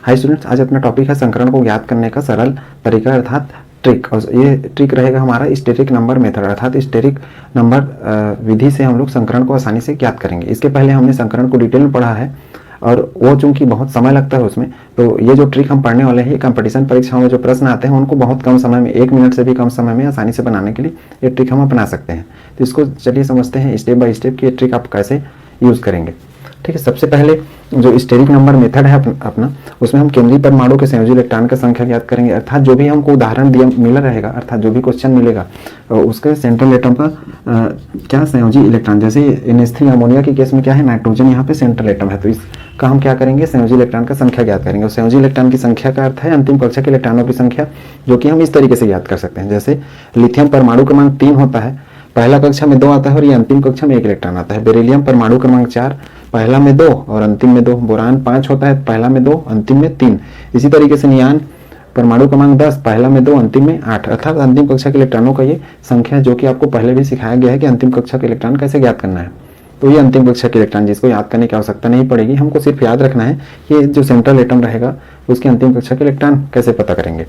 Hi students, आज अपना topic है संकरण को ज्ञात करने का सरल तरीका अर्थात ट्रिक। और ये ट्रिक रहेगा हमारा स्टेरिक नंबर मेथड अर्थात स्टेरिक नंबर विधि से हम लोग संकरण को आसानी से ज्ञात करेंगे। इसके पहले हमने संकरण को डिटेल में पढ़ा है और वो चूंकि बहुत समय लगता है उसमें, तो ये जो ट्रिक हम पढ़ने वाले हैं, ये कंपटीशन परीक्षाओं में जो प्रश्न आते हैं उनको बहुत कम समय में, 1 मिनट से भी कम समय में आसानी से बनाने के लिए ये ट्रिक हम अपना सकते हैं। तो इसको चलिए समझते हैं स्टेप बाय स्टेप कि ये ट्रिक आप कैसे यूज़ करेंगे। ठीक है, सबसे पहले जो स्टेरिक नंबर मेथड है अपना, उसमें हम केंद्रीय परमाणु के संयोजी इलेक्ट्रॉन का संख्या ज्ञात करेंगे। अर्थात जो भी हमको उदाहरण दिया मिला रहेगा, अर्थात जो भी क्वेश्चन मिलेगा उसके सेंट्रल एटम का क्या संयोजी इलेक्ट्रॉन, जैसे NH3 अमोनिया के केस में क्या है, नाइट्रोजन यहाँ पे सेंट्रल एटम है, तो इसका हम क्या करेंगे, संयोजी इलेक्ट्रॉन का संख्या ज्ञात करेंगे। और संयोजी इलेक्ट्रॉन की संख्या का अर्थ है अंतिम कक्षा के इलेक्ट्रॉनों की संख्या, जो कि हम इस तरीके से ज्ञात कर सकते हैं। जैसे लिथियम परमाणु क्रमांक 3 होता है, पहला कक्षा में 2 आता है और ये अंतिम कक्षा में 1 इलेक्ट्रॉन आता है। बेरिलियम परमाणु क्रमांक 4, पहला में 2 और अंतिम में 2। बोरान 5 होता है, पहला में 2 अंतिम में 3। इसी तरीके से नियान परमाणु क्रमांक 10, पहला में 2 अंतिम में 8। अर्थात अंतिम कक्षा के इलेक्ट्रॉनों का ये संख्या है, जो कि आपको पहले भी सिखाया गया है कि अंतिम कक्षा के इलेक्ट्रॉन कैसे ज्ञात करना है। तो ये अंतिम कक्षा के इलेक्ट्रॉन, जिसको याद करने की आवश्यकता नहीं पड़ेगी, हमको सिर्फ याद रखना है कि जो सेंट्रल एटम रहेगा उसके अंतिम कक्षा के इलेक्ट्रॉन कैसे पता करेंगे।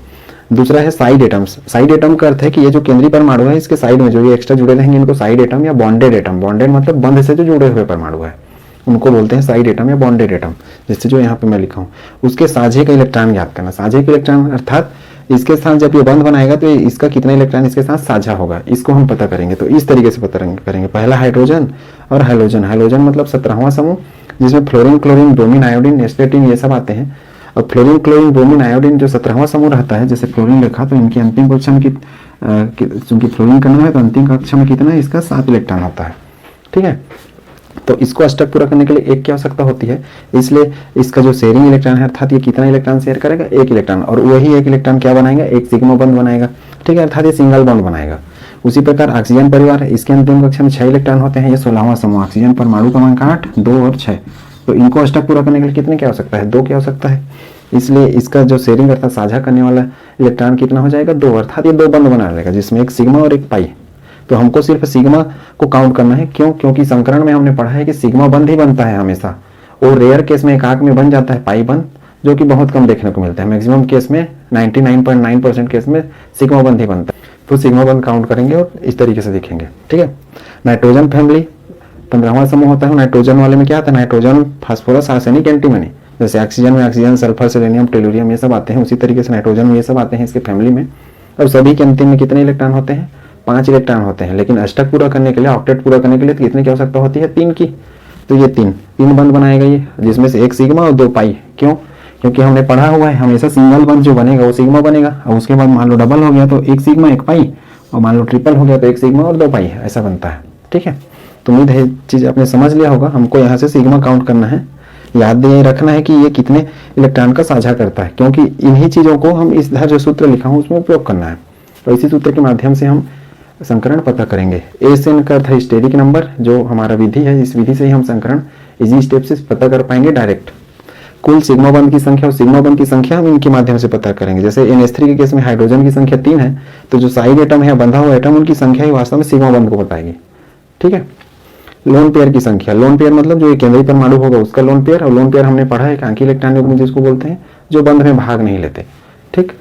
दूसरा है साइड एटम्स। साइड एटम का अर्थ है कि ये जो केंद्रीय परमाणु है, इसके साइड में जो ये एक्स्ट्रा जुड़े रहेंगे, इनको साइड एटम या बॉन्डेड एटम, बॉन्डेड मतलब बंध से जो जुड़े हुए परमाणु है, उनको बोलते हैं साइड एटम या बॉन्डेड एटम। जैसे जो यहाँ पे मैं लिखा हूँ, उसके साझे का इलेक्ट्रॉन ज्ञात करना। साझे का इलेक्ट्रॉन अर्थात इसके साथ जब ये बंध बनाएगा तो इसका कितना इलेक्ट्रॉन इसके साथ साझा होगा, इसको हम पता करेंगे। तो इस तरीके से पता करेंगे। पहला हाइड्रोजन और हैलोजन। हैलोजन मतलब 17वां समूह, जिसमें फ्लोरीन, क्लोरीन, ब्रोमीन, आयोडीन, एस्पेटिन ये सब आते हैं। और फ्लोरीन, क्लोरीन, ब्रोमीन, आयोडीन जो 17वां समूह रहता है, जैसे फ्लोरीन लिखा तो इनकी अंतिम कक्षा में चूंकि फ्लोरीन करना है तो अंतिम कक्षा में कितना है, इसका 7 इलेक्ट्रॉन होता है। ठीक है, तो इसको अष्टक पूरा करने के लिए 1 की आवश्यकता होती है, इसलिए इसका जो शेयरिंग इलेक्ट्रॉन है, अर्थात ये कितना इलेक्ट्रॉन शेयर करेगा, 1 इलेक्ट्रॉन, और वही 1 इलेक्ट्रॉन क्या बनाएगा, एक सिग्मा बॉन्ड बनाएगा। ठीक है, अर्थात ये सिंगल बॉन्ड बनाएगा। उसी प्रकार ऑक्सीजन परिवार है, इसके अंतिम कक्षा में 6 इलेक्ट्रॉन होते हैं, ये 16वां समूह ऑक्सीजन परमाणु क्रमांक 8, 2 और 6। तो इनको अष्टक पूरा करने के लिए कितने की आवश्यकता है, 2 की आवश्यकता है। इसलिए इसका जो शेयरिंग अर्थात साझा करने वाला इलेक्ट्रॉन कितना हो जाएगा, 2, अर्थात ये 2 बंद बना लेगा, जिसमें एक सिग्मा और एक पाई। तो हमको सिर्फ सिग्मा को काउंट करना है। क्यों? क्योंकि संकरण में हमने पढ़ा है कि सिग्मा बंद ही बनता है हमेशा, और रेयर केस में एकाक में बन जाता है पाई बंद, जो कि बहुत कम देखने को मिलता है। मैक्सिमम केस में 99.9% केस में सिग्मा बंद ही बनता है। तो सिग्मा बंद काउंट करेंगे और इस तरीके से देखेंगे। ठीक है, नाइट्रोजन फैमिली 15वां समूह होता है। नाइट्रोजन वाले में क्या आता है, नाइट्रोजन, फास्फोरस, आर्सेनिक, एंटीमनी। जैसे ऑक्सीजन में ऑक्सीजन, सल्फर, सेलेनियम, टेलुरियम ये सब आते हैं, उसी तरीके से नाइट्रोजन में ये सब आते हैं इसके फैमिली में। और सभी के अंतिम में कितने इलेक्ट्रॉन होते हैं, 5 इलेक्ट्रॉन होते हैं। लेकिन अष्टक पूरा करने के लिए, ऑक्टेट पूरा करने के लिए कितने की आवश्यकता होती है, 3 की। तो ये 3 बंद बनाएगा ये, जिसमें से 1 सिग्मा और 2 पाई। क्यों? क्योंकि हमने पढ़ा हुआ है हमेशा सिंगल बंद जो बनेगा वो सिग्मा बनेगा, और उसके बाद मान लो डबल हो गया तो 1 सिग्मा 1 पाई, और मान लो ट्रिपल हो गया तो 1 सिग्मा और 2 पाई, ऐसा बनता है। ठीक है, तो उम्मीद है चीज आपने समझ लिया होगा। हमको यहाँ से सिग्मा काउंट करना है, याद ये रखना है कि ये कितने इलेक्ट्रॉन का साझा करता है, क्योंकि इन्हीं चीजों को हम इस जो सूत्र लिखा हूँ उसमें उपयोग करना है। तो इसी सूत्र के माध्यम से हम संकरण पता करेंगे। एसएन का अर्थ है स्टेरिक नंबर, जो हमारा विधि है, इस विधि से ही हम संकरण इजी स्टेप से पता कर पाएंगे डायरेक्ट। कुल सिग्मा बंद की संख्या और सिग्मा बंद की संख्या हम इनके माध्यम से पता करेंगे। जैसे NH3 के केस में हाइड्रोजन की संख्या 3 है, तो जो साइड एटम है, बंधा हुआ एटम, उनकी संख्या ही वास्तव में सिग्मा बंद को बताएगी। ठीक है, लोन पेयर की संख्या। लोन पेयर मतलब जो केंद्रीय परमाणु होगा उसका लोन पेयर, और लोन पेयर हमने पढ़ा है एकांकी इलेक्ट्रॉन युग्म जिसको बोलते हैं, जो बंध में भाग नहीं लेते। ठीक,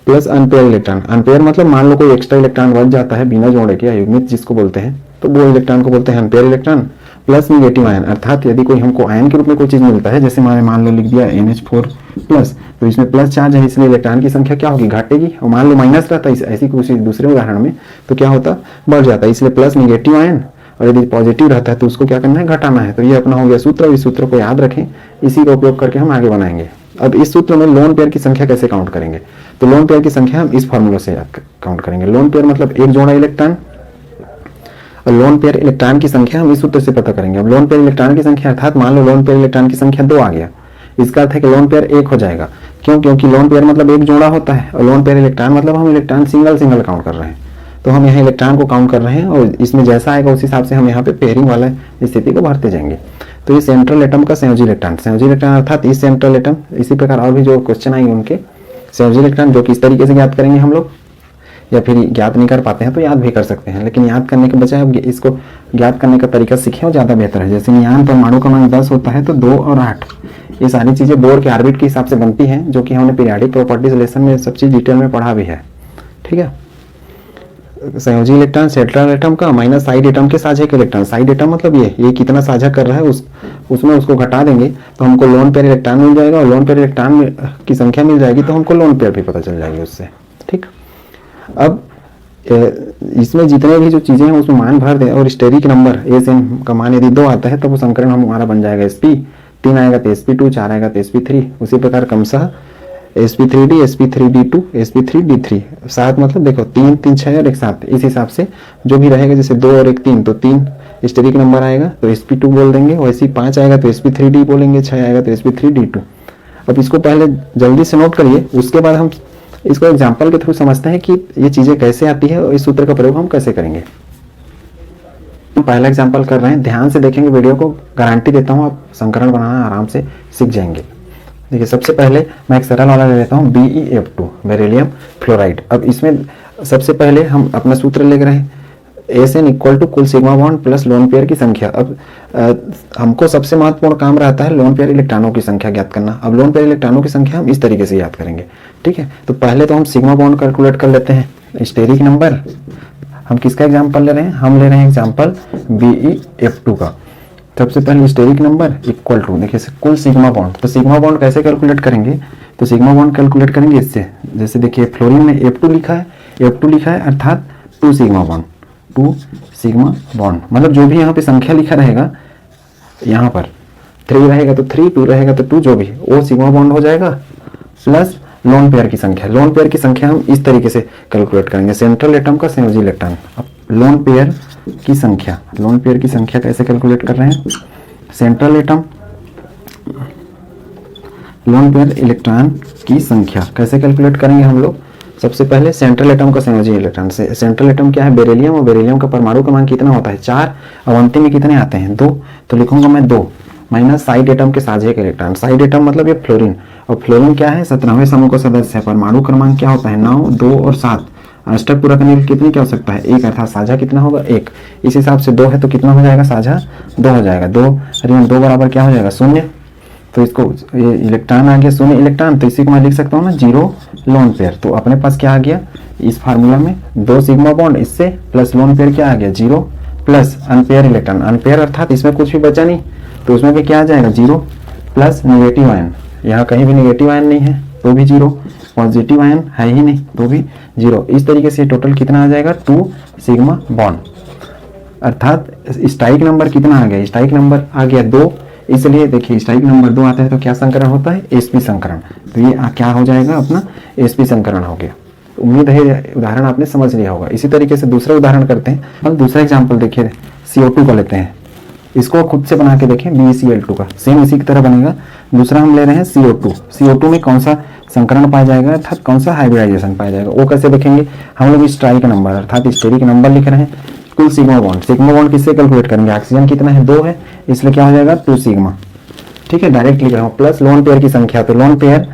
प्लस अनपेयर इलेक्ट्रॉन। अनपेयर मतलब मान लो कोई एक्स्ट्रा इलेक्ट्रॉन बच जाता है बिना जोड़े के, अयुग्मित जिसको बोलते हैं, तो वो इलेक्ट्रॉन को बोलते हैं unpaired electron. Plus negative ion, अर्थात यदि कोई हमको आयन के रूप में कोई चीज मिलता है, जैसे मैंने मान लो लिख दिया NH4 प्लस, तो इसमें प्लस चार्ज है, इसलिए इलेक्ट्रॉन की संख्या क्या होगी, घटेगी। और मान लो माइनस रहता है ऐसी किसी दूसरे उदाहरण में, तो क्या होता, बढ़ जाता है। इसलिए प्लस निगेटिव आयन, और यदि पॉजिटिव रहता है तो उसको क्या करना है, घटाना है। तो ये अपना हो गया सूत्र। इस सूत्र को याद रखें, इसी का उपयोग करके हम आगे बनाएंगे। अब इस सूत्र में लोन पेयर की संख्या कैसे काउंट करेंगे, तो लोन पेयर की संख्या हम इस फॉर्मूला से काउंट करेंगे। लोन पेयर मतलब एक जोड़ा इलेक्ट्रॉन, और लोन पेयर इलेक्ट्रॉन की संख्या हम इस सूत्र से पता करेंगे। अब लोन पेयर इलेक्ट्रॉन की संख्या, अर्थात मान लो लोन पेयर इलेक्ट्रॉन की संख्या 2 आ गया, इसका अर्थ है कि लोन पेयर 1 हो जाएगा। क्यों? क्योंकि लोन पेयर मतलब एक जोड़ा होता है, और लोन पेयर इलेक्ट्रॉन मतलब हम इलेक्ट्रॉन सिंगल काउंट कर रहे हैं। तो हम यहाँ इलेक्ट्रॉन को काउंट कर रहे हैं, और इसमें जैसा आएगा उस हिसाब से हम यहाँ पे पेयरिंग वाला स्थिति को भरते जाएंगे। तो ये सेंट्रल एटम का संयोजी इलेक्ट्रॉन, संयोजी इलेक्ट्रॉन अर्थात इस सेंट्रल एटम, इसी प्रकार और भी जो क्वेश्चन आएंगे उनके संयोजी इलेक्ट्रॉन, जो किस तरीके से ज्ञात करेंगे हम लोग, या फिर ज्ञात नहीं कर पाते हैं तो याद भी कर सकते हैं, लेकिन याद करने के बजाय अब इसको ज्ञात करने का तरीका सीखें और ज़्यादा बेहतर है। जैसे नियान परमाणु क्रमांक 10 होता है, तो 2 और 8 ये सारी चीज़ें बोर के ऑर्बिट के हिसाब से बनती हैं, जो कि हमने पीरियोडिक प्रॉपर्टीज लेसन में सब चीज़ डिटेल में पढ़ा भी है। ठीक है, संयोजी इलेक्ट्रॉन सेंट्रल एटम का माइनस साइड एटम के साझे के इलेक्ट्रॉन। साइड एटम मतलब ये कितना साझा कर रहा है उसमें उसको घटा देंगे तो हमको लोन पेयर इलेक्ट्रॉन मिल जाएगा, और लोन पेयर इलेक्ट्रॉन की संख्या मिल जाएगी तो हमको लोन पेयर भी पता चल जाएगी उससे। ठीक, अब इसमें जितने भी जो चीज़ें हैं उसमें मान भर दें, और स्टेरिक नंबर एस एन का मान यदि 2 आता है तो वो संकरण हमारा बन जाएगा sp, 3 आएगा तो sp2, 4 आएगा तो sp3। उसी प्रकार क्रमशः sp3d, sp3d2, sp3d3। 7 मतलब देखो 3 3 6 और 1 7, इस हिसाब से जो भी रहेगा, जैसे 2 और 1 3 तो 3 स्टेरिक नंबर आएगा तो sp2 बोल देंगे, वैसे ही 5 आएगा तो sp3d बोलेंगे, 6 आएगा तो sp3d2। अब इसको पहले जल्दी से नोट करिए, उसके बाद हम इसको एग्जाम्पल के थ्रू समझते हैं कि ये चीज़ें कैसे आती है और इस सूत्र का प्रयोग हम कैसे करेंगे। हम पहला एग्जाम्पल कर रहे हैं, ध्यान से देखेंगे वीडियो को, गारंटी देता हूँ आप संकरण बनाना आराम से सीख जाएंगे। देखिए सबसे पहले मैं एक सरल वाला ले लेता हूँ, BeF2 बेरिलियम फ्लोराइड। अब इसमें सबसे पहले हम अपना सूत्र ले रहे हैं, Sn इक्वल टू कुल sigma bond plus lone pair की संख्या। अब हमको सबसे महत्वपूर्ण काम रहता है लोन पेयर इलेक्ट्रॉनों की संख्या ज्ञात करना। अब लोन पेयर इलेक्ट्रॉनों की संख्या हम इस तरीके से याद करेंगे। ठीक है, तो पहले तो हम सिग्मा बॉन्ड कैलकुलेट कर लेते हैं। स्टेरिक नंबर हम किसका एग्जाम्पल ले रहे हैं, हम ले रहे हैं एग्जाम्पल BeF2 का। सबसे पहले स्टेरिक नंबर इक्वल टू, देखिए कुल सिग्मा बॉन्ड। तो सिग्मा बॉन्ड कैसे कैलकुलेट करेंगे, तो सिग्मा बॉन्ड कैलकुलेट करेंगे इससे, जैसे देखिए फ्लोरीन में F2 लिखा है, F2 लिखा है अर्थात 2 सिग्मा बॉन्ड, 2 सिग्मा बॉन्ड, मतलब जो भी यहाँ पे संख्या लिखा रहेगा, यहाँ पर 3 रहेगा तो 3, 2 रहेगा तो 2, जो भी वो सिग्मा बॉन्ड हो जाएगा, प्लस लोन पेयर की संख्या। लोन पेयर की संख्या हम इस तरीके से कैलकुलेट करेंगे, सेंट्रल एटम का संयोजी इलेक्ट्रॉन। अब लोन पेयर की संख्या, लोन पेयर की संख्या कैसे कैलकुलेट कर रहे हैं, central atom loan pair electron की संख्या कैसे कैलकुलेट करेंगे हम लोग। सबसे पहले सेंट्रल एटम का संयोजी इलेक्ट्रॉन से, सेंट्रल एटम क्या है, बेरिलियम, और बेरिलियम का परमाणु क्रमांक कितना होता है 4, अवंती में कितने आते हैं 2, तो लिखूंगा मैं 2 माइनस साइड एटम के साझे के इलेक्ट्रॉन। साइड एटम मतलब ये फ्लोरीन, और फ्लोरीन क्या है 17वें समूह का सदस्य है। परमाणु क्रमांक क्या होता है 9, 2 और 7। अष्टक पूरा करने के लिए कितनी क्या हो सकता है 1, अर्थात साझा कितना होगा 1। इस हिसाब से 2 है तो कितना हो जाएगा साझा 2 हो जाएगा। 2 ऋण 2 बराबर क्या हो जाएगा 0, तो इसको ये इलेक्ट्रॉन आ गया 0 इलेक्ट्रॉन, तो इसी को मैं लिख सकता हूँ ना 0 लोन पेयर। तो अपने पास क्या आ गया इस फार्मूला में 2 सिग्मा बॉन्ड इससे प्लस लोन पेयर क्या आ गया 0 प्लस अनपेयर इलेक्ट्रॉन। अनपेयर अर्थात इसमें कुछ भी बचा नहीं, तो उसमें भी क्या आ जाएगा 0 प्लस नेगेटिव आयन। यहाँ कहीं भी नेगेटिव आयन नहीं है तो भी 0, पॉजिटिव आयन है ही नहीं तो भी 0। इस तरीके से टोटल कितना आ जाएगा 2 सिग्मा बॉन्ड, अर्थात स्ट्राइक नंबर कितना आ गया, स्ट्राइक नंबर आ गया 2। इसलिए देखिए स्ट्राइक नंबर 2 आता है तो क्या संकरण होता है sp संकरण। तो ये क्या हो जाएगा अपना sp संकरण हो गया। तो उम्मीद है उदाहरण आपने समझ लिया होगा। इसी तरीके से दूसरा उदाहरण करते हैं। अब दूसरा एग्जाम्पल देखिए CO2 को लेते हैं, इसको खुद से बना के देखें BeCl2 का, सेम इसी की तरह बनेगा। दूसरा हम ले रहे हैं CO2। CO2 में कौन सा संकरण पाया जाएगा अर्थात कौन सा हाइब्रिडाइजेशन पाया जाएगा, वो कैसे देखेंगे। हम लोग स्ट्राइक नंबर अर्थात स्टेरिक नंबर लिख रहे हैं, कुल सिग्मा बॉन्ड। सिग्मा बॉन्ड किससे कैलकुलेट करेंगे, ऑक्सीजन कितना है 2 है, इसलिए क्या हो जाएगा 2 सिग्मा। ठीक है, डायरेक्ट लिख रहा हूँ, प्लस लोन पेयर की संख्या, तो लोन पेयर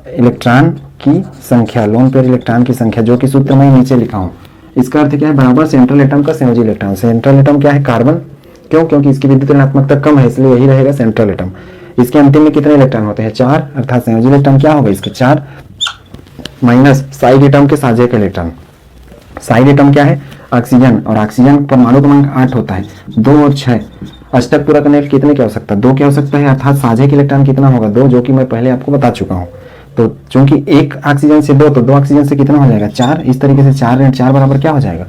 इलेक्ट्रॉन की संख्या, लोन पेयर इलेक्ट्रॉन की संख्या जो कि सूत्र में नीचे लिखा हूँ। इसका अर्थ क्या है बराबर सेंट्रल एटम का संयोजी इलेक्ट्रॉन। सेंट्रल एटम क्या है कार्बन, क्यों, क्योंकि इसकी विद्युत ऋणात्मकता कम है इसलिए यही रहेगा सेंट्रल एटम। इसके अंतिम में कितने इलेक्ट्रॉन होते हैं 4, अर्थात संयोजी इलेक्ट्रॉन क्या होगा इसके 4 माइनस साइड एटम के साझे के इलेक्ट्रॉन। साइड एटम क्या है ऑक्सीजन, और ऑक्सीजन परमाणु क्रमांक 8 होता है, 2 और 6। अष्टक पूरा करने के कितने क्या हो सकता है 2 क्या हो सकता है, अर्थात साझे के इलेक्ट्रॉन कितना होगा 2, जो कि मैं पहले आपको बता चुका हूँ। तो चूंकि एक ऑक्सीजन से 2 तो 2 ऑक्सीजन से कितना हो जाएगा 4। इस तरीके से 4 ऋण 4 बराबर क्या हो जाएगा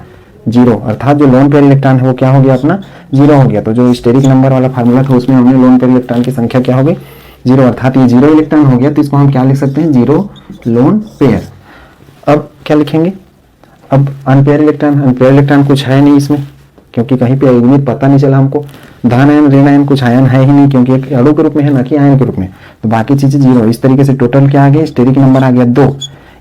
0, अर्थात जो लोन पेयर इलेक्ट्रॉन है वो क्या हो गया अपना 0 हो गया। तो जो स्टेरिक नंबर वाला फार्मूला था उसमें हमने लोन पेयर इलेक्ट्रॉन की संख्या क्या हो गई 0, अर्थात ये 0 इलेक्ट्रॉन हो गया। तो इसको हम क्या लिख सकते हैं 0 लोन पेयर। अब क्या लिखेंगे, अब अनपेयर इलेक्ट्रॉन कुछ है नहीं इसमें, क्योंकि कहीं पे युग्मित पता नहीं चला हमको। धन आयन ऋण आयन कुछ आयन है ही नहीं, क्योंकि एक अणु के रूप में है ना कि आयन के रूप में, तो बाकी चीजें 0। इस तरीके से टोटल क्या आ गया स्टेरिक नंबर आ गया 2।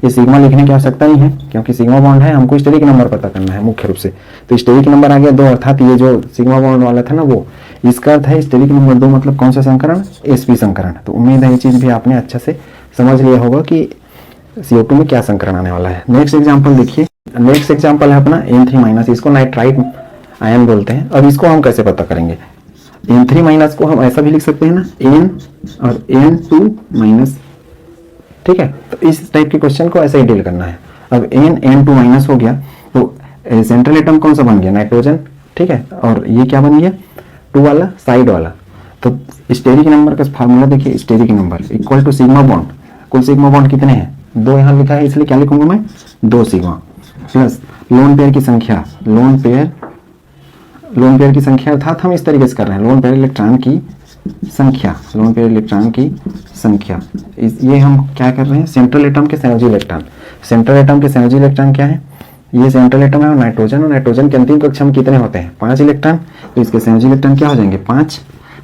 ये सिग्मा लिखने की आवश्यकता नहीं है क्योंकि सिग्मा बॉन्ड है, हमको स्टेरिक नंबर पता करना है मुख्य रूप से। तो स्टेरिक नंबर आ गया 2, अर्थात ये जो सिग्मा बॉन्ड वाला था ना वो, इसका अर्थ है स्टेरिक नंबर 2 मतलब कौन सा संकरण sp संकरण। तो उम्मीद है ये चीज भी आपने अच्छे से समझ लिया होगा कि CO2 में क्या संकरण आने वाला है। नेक्स्ट एग्जाम्पल देखिए, नेक्स्ट एग्जाम्पल है अपना N3-, इसको नाइट्राइट आयन बोलते हैं। अब इसको हम कैसे पता करेंगे, N3 माइनस को हम ऐसा भी लिख सकते हैं ना, N और N2 माइनस। ठीक है, तो इस टाइप के क्वेश्चन को ऐसे ही डील करना है। अब N2 माइनस हो गया तो सेंट्रल एटम कौन सा बन गया, नाइट्रोजन। ठीक है, और ये क्या बन गया, 2 वाला साइड वाला। तो स्टेरिक नंबर का फार्मूला देखिए, steric number equal to sigma bond. कुल सिग्मा बॉन्ड कितने हैं, 2 यहाँ लिखा है, इसलिए क्या लिखूंगा मैं, 2 सिग्मा प्लस लोन पेयर की संख्या, लोन पेयर की संख्या, अर्थात हम इस तरीके से कर रहे हैं, लोन पेयर इलेक्ट्रॉन की संख्या, लोन पेयर इलेक्ट्रॉन की संख्या। ये हम क्या कर रहे हैं, सेंट्रल एटम के संयोजी इलेक्ट्रॉन। सेंट्रल एटम के संयोजी इलेक्ट्रॉन क्या है, ये सेंट्रल एटम है और नाइट्रोजन के अंतिम कक्षा में कितने होते हैं, 5 इलेक्ट्रॉन। तो इसके संयोजी इलेक्ट्रॉन क्या हो जाएंगे, 5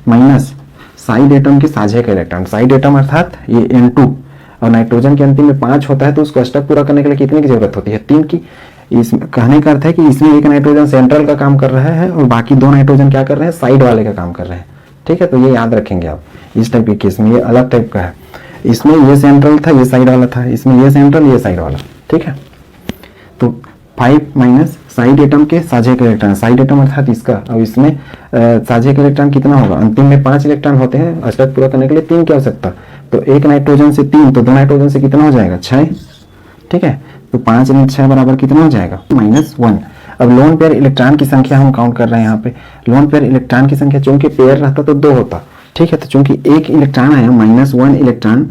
माइनस साइड एटम के साझे का इलेक्ट्रॉन। साइड एटम अर्थात ये N2, और नाइट्रोजन के अंतिम में 5 होता है, तो उसको अष्टक पूरा करने के लिए कितने की जरूरत होती है, 3 की। इस कहने का अर्थ है कि इसमें एक नाइट्रोजन सेंट्रल का काम कर रहा है और बाकी 2 नाइट्रोजन क्या कर रहे हैं, साइड वाले का काम कर रहे हैं। ठीक है, तो ये याद रखेंगे आप। इस टाइप के केस में ये अलग टाइप का है, इसमें ये सेंट्रल था, ये साइड वाला था, इसमें ये सेंट्रल, ये साइड वाला। ठीक है, तो 5 माइनस साइड एटम के साझे के इलेक्ट्रॉन, साइड एटम अर्थात इसका, और इसमें साझे के इलेक्ट्रॉन कितना होगा, अंतिम में 5 इलेक्ट्रॉन होते हैं, अष्टक पूरा करने के लिए 3 की आवश्यकता। तो एक नाइट्रोजन से 3, तो 2 नाइट्रोजन से कितना हो जाएगा, 6। ठीक है, तो 5 × 6 बराबर कितना हो जाएगा, -1। अब लोन पेयर इलेक्ट्रॉन की संख्या हम काउंट कर रहे हैं यहाँ पे। लोन पेयर इलेक्ट्रॉन की संख्या, चूंकि पेयर रहता तो 2 होता। ठीक है, तो चूंकि एक इलेक्ट्रॉन आया, -1 इलेक्ट्रॉन।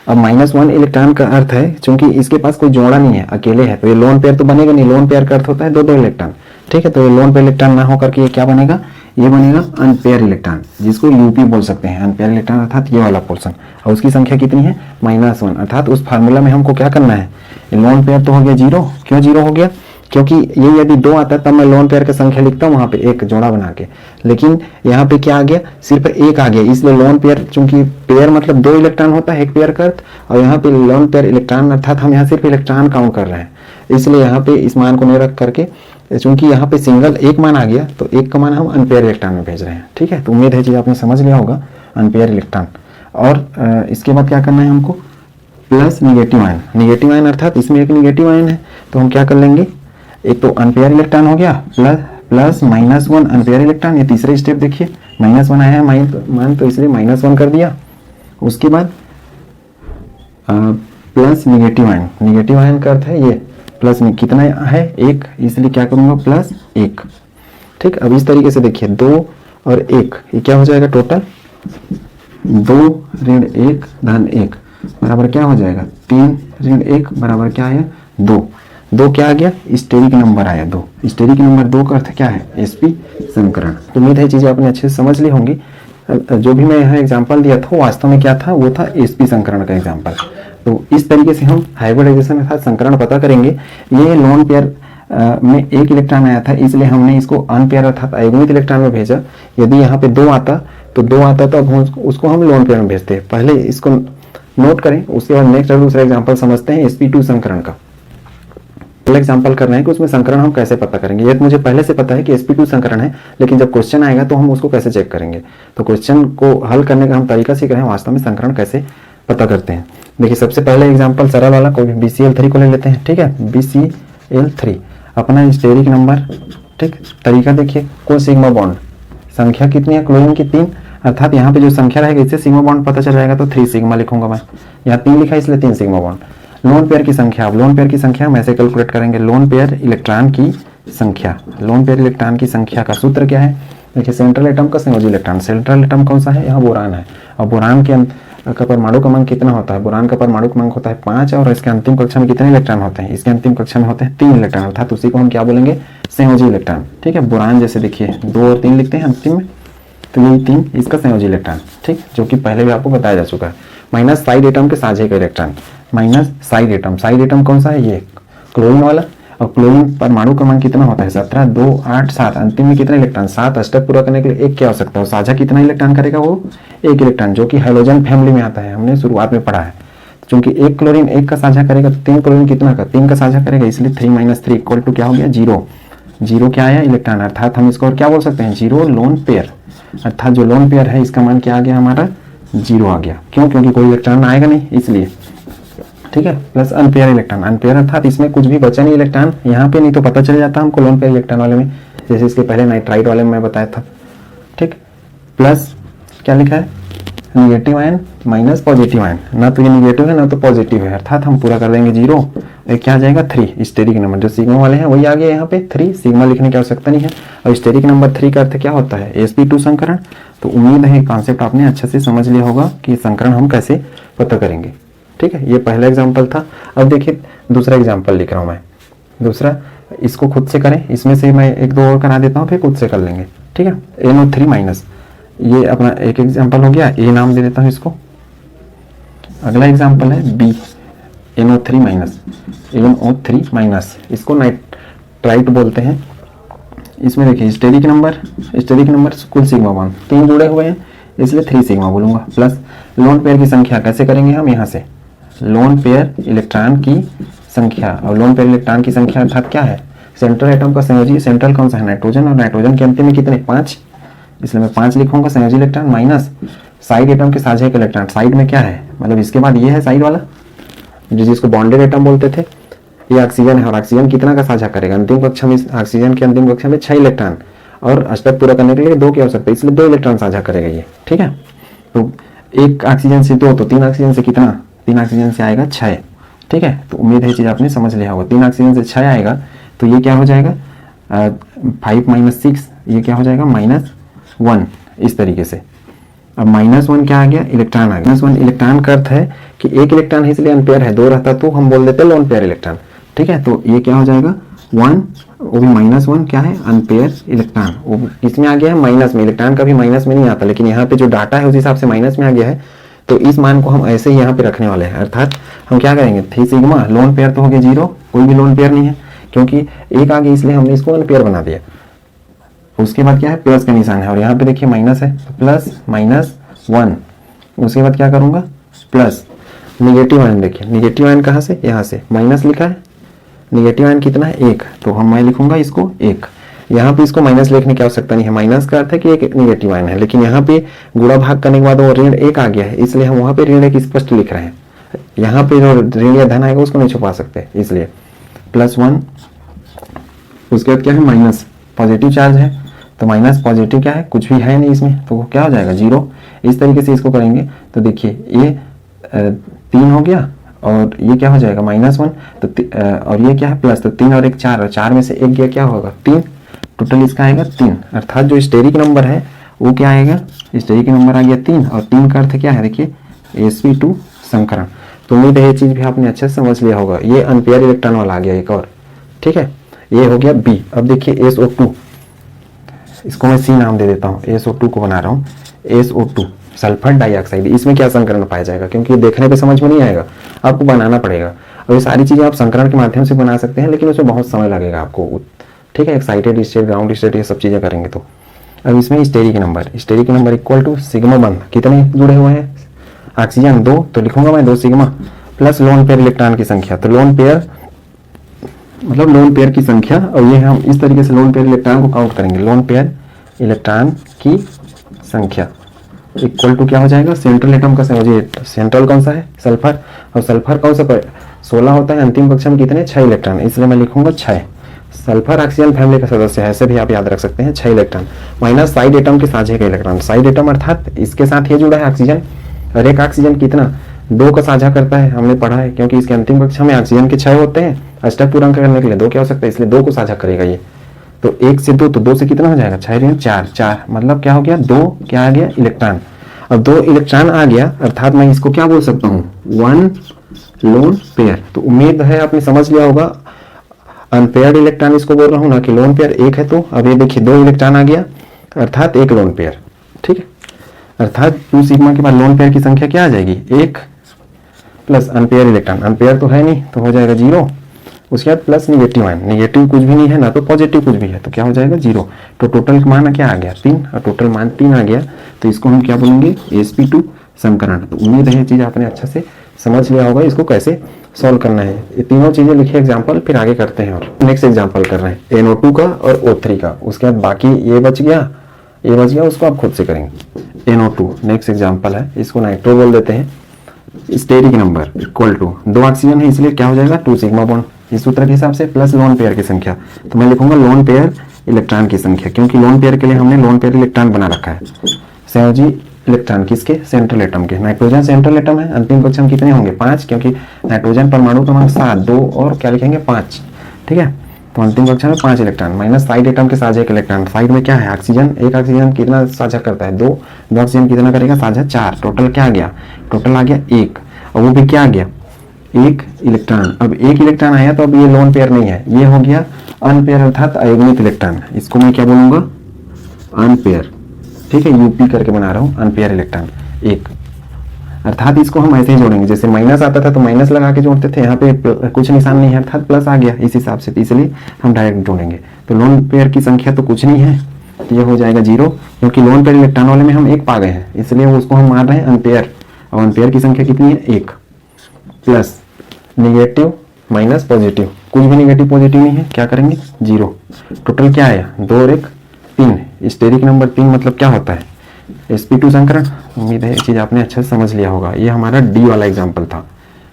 अब -1 इलेक्ट्रॉन का अर्थ है, चूंकि इसके पास कोई जोड़ा नहीं है, अकेले है, तो ये लोन पेयर तो बनेगा नहीं। लोन पेयर का अर्थ होता है 2-2 इलेक्ट्रॉन। ठीक है, तो ये लोन पेयर इलेक्ट्रॉन ना होकर के ये क्या बनेगा, ये बनेगा अनपेयर इलेक्ट्रॉन, जिसको यूपी बोल सकते हैं, अनपेयर इलेक्ट्रॉन अर्थात ये वाला पोर्शन। और उसकी संख्या कितनी है, -1, अर्थात उस फार्मूला में हमको क्या करना है, लोन पेयर तो हो गया 0। क्यों 0 हो गया, क्योंकि ये यदि 2 आता तब मैं लोन पेयर की संख्या लिखता हूँ वहां पे एक जोड़ा बना के, लेकिन यहाँ पे क्या आ गया, सिर्फ 1 आ गया, इसलिए लोन पेयर, चूंकि पेयर मतलब 2 इलेक्ट्रॉन होता है एक पेयर का अर्थ, और यहाँ पे लोन पेयर इलेक्ट्रॉन अर्थात हम यहाँ सिर्फ इलेक्ट्रॉन काउंट कर रहे हैं, इसलिए यहाँ पे इस मान को नहीं रख करके, चूंकि यहाँ पे सिंगल 1 मान आ गया, तो 1 का मान हम अनपेयर इलेक्ट्रॉन में भेज रहे हैं। ठीक है, तो उम्मीद है जी आपने समझ लिया होगा अनपेयर इलेक्ट्रॉन। और इसके बाद क्या करना है हमको, plus negative ion. Negative ion अर्थात इसमें एक निगेटिव आयन है, तो हम क्या कर लेंगे, एक तो अनपेयर इलेक्ट्रॉन हो गया, प्लस -1 अनपेयर इलेक्ट्रॉन। ये तीसरे स्टेप देखिए, -1 आया है मान, तो इसलिए -1 कर दिया। उसके बाद plus negative ion. Negative ion का अर्थ है ये प्लस में कितना है, 1, इसलिए क्या करूंगा, +1। ठीक, अब इस तरीके से देखिए, 2 और 1, ये क्या हो जाएगा, टोटल 2 ऋण 1 धन 1 बराबर क्या हो जाएगा, 3 ऋण 1 बराबर क्या आया, 2। 2 क्या आ गया, स्टेरिक नंबर आया 2। स्टेरिक नंबर 2 का अर्थ क्या है, sp संकरण। तो उम्मीद है चीजें आपने अच्छे से समझ ली होंगी। जो भी मैं यहाँ एग्जांपल दिया था वास्तव में क्या था, वो था sp संकरण का एग्जांपल। तो इस तरीके से हम हाइब्रिडाइजेशन अर्थात संकरण पता करेंगे। ये लोन पेयर में 1 इलेक्ट्रॉन आया था, इसलिए हमने इसको अनपेयर अर्थात अयुग्मित इलेक्ट्रॉन में भेजा। यदि यहाँ पे 2 आता तो अब उसको हम लोन पेयर में भेजते हैं। पहले इसको नोट करें, उसके बाद नेक्स्ट दूसरा एग्जाम्पल समझते हैं sp2 संकरण का। पहले एग्जाम्पल कर रहे हैं कि उसमें संकरण हम कैसे पता करेंगे। ये मुझे पहले से पता है कि sp2 संकरण है, लेकिन जब क्वेश्चन आएगा तो हम उसको कैसे चेक करेंगे। तो क्वेश्चन को हल करने का हम तरीका सीख रहे हैं, वास्तव में संकरण कैसे पता करते हैं। देखिए, सबसे पहले एग्जाम्पल सरल वाला, कोई BCl3 को ले लेते हैं। ठीक है, BCl3 अपना स्टेरिक नंबर। ठीक, तरीका देखिए, कुल सिग्मा बॉन्ड संख्या कितनी है, क्लोरीन की 3, अर्थात यहाँ पे जो संख्या रहेगी इससे सिग्मा बॉन्ड पता चल जाएगा, तो 3 सिग्मा लिखूंगा मैं। यहाँ 3 लिखा है इसलिए 3 सिग्मा बॉन्ड। लोन पेयर की संख्या, अब लोन पेयर की संख्या हम ऐसे कैलकुलेट करेंगे, लोन पेयर इलेक्ट्रॉन की संख्या। लोन पेयर इलेक्ट्रॉन की संख्या का सूत्र क्या है, देखिए, सेंट्रल एटम का संयोजी इलेक्ट्रॉन। सेंट्रल एटम कौन सा है, यहाँ बोरान है, और बोरान का परमाणु क्रमांक कितना होता है, बोरान का परमाणु क्रमांक होता है 5, और इसके अंतिम कक्षा में कितने इलेक्ट्रॉन होते हैं, इसके अंतिम कक्षा में होते हैं 3 इलेक्ट्रॉन, अर्थात उसी को हम क्या बोलेंगे, संयोजी इलेक्ट्रॉन। ठीक है, बोरान जैसे देखिए 2 और 3 लिखते हैं अंतिम में, तो यही 3 इसका संयोजी इलेक्ट्रॉन। ठीक, जो कि पहले भी आपको बताया जा चुका है। माइनस साइड एटम के साझे का electron, minus side atom. Side atom कौन सा है, ये क्लोरीन वाला, और क्लोरीन परमाणु क्रमांक कितना होता है, 17, 2, 8, 7, अंतिम में कितने इलेक्ट्रॉन, 7। अष्टक पूरा करने के लिए 1 की आवश्यकता है, साझा कितना इलेक्ट्रॉन करेगा, वो 1 इलेक्ट्रॉन, जो कि हाइड्रोजन फैमिली में आता है, हमने शुरुआत में पढ़ा है। चूंकि 1 क्लोरीन 1 का साझा करेगा, तो 3 क्लोरीन कितना का, 3 का साझा करेगा, इसलिए 3 - 3 इक्वल टू क्या हो गया, 0। 0 क्या आया, इलेक्ट्रॉन, अर्थात हम इसको और क्या बोल सकते हैं, 0 लोन पेयर, अर्थात जो लोन पेयर है इसका मान क्या आ गया, हमारा 0 आ गया। क्यों, क्योंकि कोई इलेक्ट्रॉन आएगा नहीं इसलिए। ठीक है, प्लस अनपेयर इलेक्ट्रॉन। अनपेयर अर्थात इसमें कुछ भी बचा नहीं इलेक्ट्रॉन, यहाँ पे नहीं तो पता चल जाता हमको लोन पेयर इलेक्ट्रॉन वाले में, जैसे इसके पहले नाइट्राइड वाले में मैं बताया था। ठीक, प्लस क्या लिखा है, negative ion minus positive ion, ना तो ये निगेटिव है ना तो पॉजिटिव है, अर्थात हम पूरा कर देंगे 0। क्या आ जाएगा 3। स्टेरिक नंबर जो सिग्मा वाले हैं वही आ गया यहाँ पे 3, सिग्मा लिखने की आवश्यकता नहीं है। और स्टेरिक नंबर 3 का अर्थ क्या होता है, sp2 संकरण। तो उम्मीद है कॉन्सेप्ट आपने अच्छे से समझ लिया होगा कि संकरण हम कैसे पता करेंगे। ठीक है, ये पहला एग्जाम्पल था। अब देखिए दूसरा एग्जाम्पल लिख रहा हूँ मैं। दूसरा इसको खुद से करें, इसमें से मैं एक दो और करा देता हूँ, फिर खुद से कर लेंगे। ठीक है, NO3 माइनस, ये अपना एक एग्जाम्पल हो गया, ए नाम दे देता हूँ इसको। अगला एग्जाम्पल है B, NO3 minus, NO3 minus, इसको नाइट्राइट बोलते हैं। इसमें देखिए स्टेरिक नंबर कुल सिग्मा बॉन्ड 3 जुड़े हुए हैं, इसलिए 3 सिग्मा बोलूंगा। प्लस लोन पेयर की संख्या कैसे करेंगे हम, यहाँ से लोन पेयर इलेक्ट्रॉन की संख्या, और लोन पेयर इलेक्ट्रॉन की संख्या अर्थात क्या है, सेंट्रल एटम का संयोजी, सेंट्रल कौन सा है, नाइट्रोजन, और नाइट्रोजन के अंतिम में कितने, 5, इसलिए मैं 5 लिखूंगा संयोजी इलेक्ट्रॉन, माइनस साइड एटम के साझेक इलेक्ट्रॉन। साइड में क्या है, मतलब इसके बाद ये है साइड वाला जिसको बॉन्डेड एटम बोलते थे, ये ऑक्सीजन है, और ऑक्सीजन कितना का साझा करेगा, अंतिम कक्षा में ऑक्सीजन के अंतिम कक्षा में 6 इलेक्ट्रॉन, और अष्टक पूरा करने के लिए 2 की आवश्यकता, इसलिए 2 इलेक्ट्रॉन साझा करेगा ये। ठीक है, तो एक ऑक्सीजन से 2, तो 3 ऑक्सीजन से कितना, 3 ऑक्सीजन से आएगा 6। ठीक है, तो उम्मीद है चीज आपने समझ लिया होगा। 3 ऑक्सीजन से 6 आएगा तो ये क्या हो जाएगा 5 माइनस 6, ये क्या हो जाएगा -1, इस तरीके से। अब -1 क्या आ गया, इलेक्ट्रॉन आ गया। -1 इलेक्ट्रॉन का अर्थ है कि एक इलेक्ट्रॉन है इसलिए अनपेयर है, 2 रहता तो हम बोल देते लोन पेयर इलेक्ट्रॉन। ठीक है, तो ये क्या हो जाएगा 1, वो भी -1 क्या है, अनपेयर इलेक्ट्रॉन। वो इसमें आ गया है माइनस में, इलेक्ट्रॉन का भी माइनस में नहीं आता, लेकिन यहाँ पे जो डाटा है उस हिसाब से माइनस में आ गया है, तो इस मान को हम ऐसे ही यहाँ पे रखने वाले हैं। अर्थात हम क्या करेंगे, 3 सिग्मा, लोन पेयर तो हो गया 0, कोई भी लोन पेयर नहीं है क्योंकि एक आ गया, इसलिए हमने इसको अनपेयर बना दिया। उसके बाद क्या है, प्लस का निशान है, और यहाँ पे देखिए माइनस है, तो प्लस -1। उसके बाद क्या करूंगा, प्लस निगेटिव आयन। देखिए निगेटिव आयन कहाँ से, यहाँ से माइनस लिखा है, निगेटिव आयन कितना है 1, तो मैं लिखूंगा इसको 1। यहाँ पे इसको माइनस लिखने की आवश्यकता नहीं है, माइनस का अर्थ है कि एक निगेटिव आयन है, लेकिन यहाँ पे गुणा भाग करने के बाद वो ऋण 1 आ गया है, इसलिए हम वहाँ पे ऋण 1 स्पष्ट लिख रहे हैं। यहाँ पे जो ऋण या धन आएगा उसको नहीं छुपा सकते, इसलिए +1। उसके बाद क्या है, माइनस पॉजिटिव चार्ज है, तो माइनस पॉजिटिव क्या है, कुछ भी है नहीं इसमें, तो वो क्या हो जाएगा 0। इस तरीके से इसको करेंगे तो देखिए ये 3 हो गया, और ये क्या हो जाएगा -1, तो और ये क्या है प्लस, तो 3 और 1 4, और 4 में से 1 गया क्या होगा 3, टोटल इसका आएगा 3। अर्थात जो स्टेरिक नंबर है वो क्या आएगा, स्टेरिक नंबर आ गया 3, और 3 का अर्थ क्या है, देखिए sp2 संकरण। तो उम्मीद है ये चीज भी आपने अच्छे से समझ लिया होगा। ये अनपेयर इलेक्ट्रॉन वाला आ गया एक और। ठीक है, ये हो गया बी। अब देखिए SO2, इसको मैं C नाम दे देता हूँ, SO2 को बना रहा हूँ, SO2 सल्फर डाइऑक्साइड। इसमें क्या संकरण पाया जाएगा, क्योंकि देखने पे समझ में नहीं आएगा, आपको बनाना पड़ेगा। और ये सारी चीजें आप संकरण के माध्यम से बना सकते हैं, लेकिन उसमें बहुत समय लगेगा आपको। ठीक है, एक्साइटेड स्टेट, ग्राउंड स्टेट, ये सब चीजें करेंगे तो। अब इसमें steric number equal to sigma बंध, कितने जुड़े हुए हैं, ऑक्सीजन 2, तो लिखूंगा मैं 2 sigma, plus lone pair electron की संख्या, तो लोन पेयर मतलब लोन पेयर की संख्या, और ये हम इस तरीके से लोन पेयर इलेक्ट्रॉन को काउंट करेंगे, लोन पेयर इलेक्ट्रॉन की संख्या इक्वल टू क्या हो जाएगा, सेंट्रल एटम का संयोजी, सेंट्रल कौन सा है, सल्फर, और सल्फर कौन सा 16 होता है, अंतिम कक्षा में कितने 6 इलेक्ट्रॉन, इसलिए मैं लिखूंगा 6। सल्फर ऑक्सीजन फैमिली का सदस्य है, ऐसे भी आप याद रख सकते हैं 6 इलेक्ट्रॉन, माइनस साइड एटम के साझे का इलेक्ट्रॉन। साइड एटम अर्थात इसके साथ ये जुड़ा है ऑक्सीजन, और एक ऑक्सीजन कितना 2 का साझा करता है, हमने पढ़ा है, क्योंकि इसके अंतिम कक्षा में ऑक्सीजन के 6 होते हैं, अष्टक पूर्ण करने के लिए 2 की आवश्यकता है, इसलिए 2 को साझा करेगा ये। तो 1 से 2, तो 2 से कितना हो जाएगा 6 4, मतलब क्या हो गया 2 क्या आ गया इलेक्ट्रॉन। अब 2 इलेक्ट्रॉन आ गया, अर्थात मैं इसको क्या बोल सकता हूँ 1 लोन पेयर। तो उम्मीद है आपने समझ लिया होगा, अनपेयर्ड इलेक्ट्रॉन इसको बोल रहा हूँ ना कि लोन पेयर 1 है। तो अब ये देखिए 2 इलेक्ट्रॉन आ गया, अर्थात 1 लोन पेयर। ठीक है, अर्थात 2 सिग्मा के बाद लोन पेयर की संख्या क्या आ जाएगी 1, प्लस अनपेयर इलेक्ट्रॉन, अनपेयर तो है नहीं तो हो जाएगा 0। उसके बाद प्लस निगेटिव आयन, निगेटिव कुछ भी नहीं है ना तो पॉजिटिव कुछ भी है, तो क्या हो जाएगा 0। तो टोटल मान क्या आ गया 3, और टोटल मान 3 आ गया, तो इसको हम क्या बोलेंगे sp2 संकरण। तो उम्मीद है ये चीज आपने अच्छा से समझ लिया होगा, इसको कैसे सॉल्व करना है। ये तीनों चीजें लिखिए एग्जाम्पल, फिर आगे करते हैं। और नेक्स्ट एग्जाम्पल कर रहे हैं NO2 का और O3 का, उसके बाद बाकी ये बच गया, उसको आप खुद से करेंगे। NO2 नेक्स्ट एग्जाम्पल है, इसको नाइट्रो बोल देते हैं। Steric number equal to 2 oxygen है इसलिए क्या हो जाएगा 2 सिग्मा बॉन्ड, इस सूत्र के हिसाब से, प्लस लोन पेयर की संख्या। तो मैं लिखूंगा लोन पेयर इलेक्ट्रॉन की संख्या, क्योंकि लोन पेयर के लिए हमने लोन पेयर इलेक्ट्रॉन बना रखा है। संयोजी इलेक्ट्रॉन किसके, सेंट्रल एटम के। नाइट्रोजन सेंट्रल एटम है, अंतिम कक्षा में कितने होंगे 5, क्योंकि नाइट्रोजन परमाणु क्रमांक 7, 2 और क्या लिखेंगे 5, ठीक है। तो अंतिम कक्षा में 5 इलेक्ट्रॉन माइनस साइड एटम के साझा एक इलेक्ट्रॉन। साइड में क्या है ऑक्सीजन, एक ऑक्सीजन कितना साझा करता है 2, 2 ऑक्सीजन कितना करेगा साझा 4, टोटल क्या आ गया, टोटल आ गया 1, और वो भी क्या आ गया 1 इलेक्ट्रॉन। अब 1 इलेक्ट्रॉन आया तो अब ये लोन पेयर नहीं है, ये हो गया अनपेयर अर्थात अयुग्मित इलेक्ट्रॉन। इसको मैं क्या बोलूंगा अनपेयर, ठीक है, यूपी करके बना रहा हूँ अनपेयर इलेक्ट्रॉन 1, अर्थात इसको हम ऐसे ही जोड़ेंगे जैसे माइनस आता था तो माइनस लगा के जोड़ते थे, यहाँ पे कुछ निशान नहीं है अर्थात प्लस आ गया इस हिसाब से, इसलिए हम डायरेक्ट जोड़ेंगे। तो लोन पेयर की संख्या तो कुछ नहीं है, तो ये हो जाएगा 0, क्योंकि लोन पेयर इलेक्ट्रॉन वाले में हम 1 पा गए हैं, इसलिए उसको हम मान रहे हैं अनपेयर। और अनपेयर की संख्या कितनी है 1, प्लस निगेटिव माइनस पॉजिटिव, कुछ भी निगेटिव पॉजिटिव नहीं है, क्या करेंगे 0, टोटल क्या आया 2 और 1 3, स्टेरिक नंबर 3 मतलब क्या होता है sp2 संकरण। उम्मीद है ये चीज आपने अच्छे से समझ लिया होगा। ये हमारा डी वाला एग्जाम्पल था,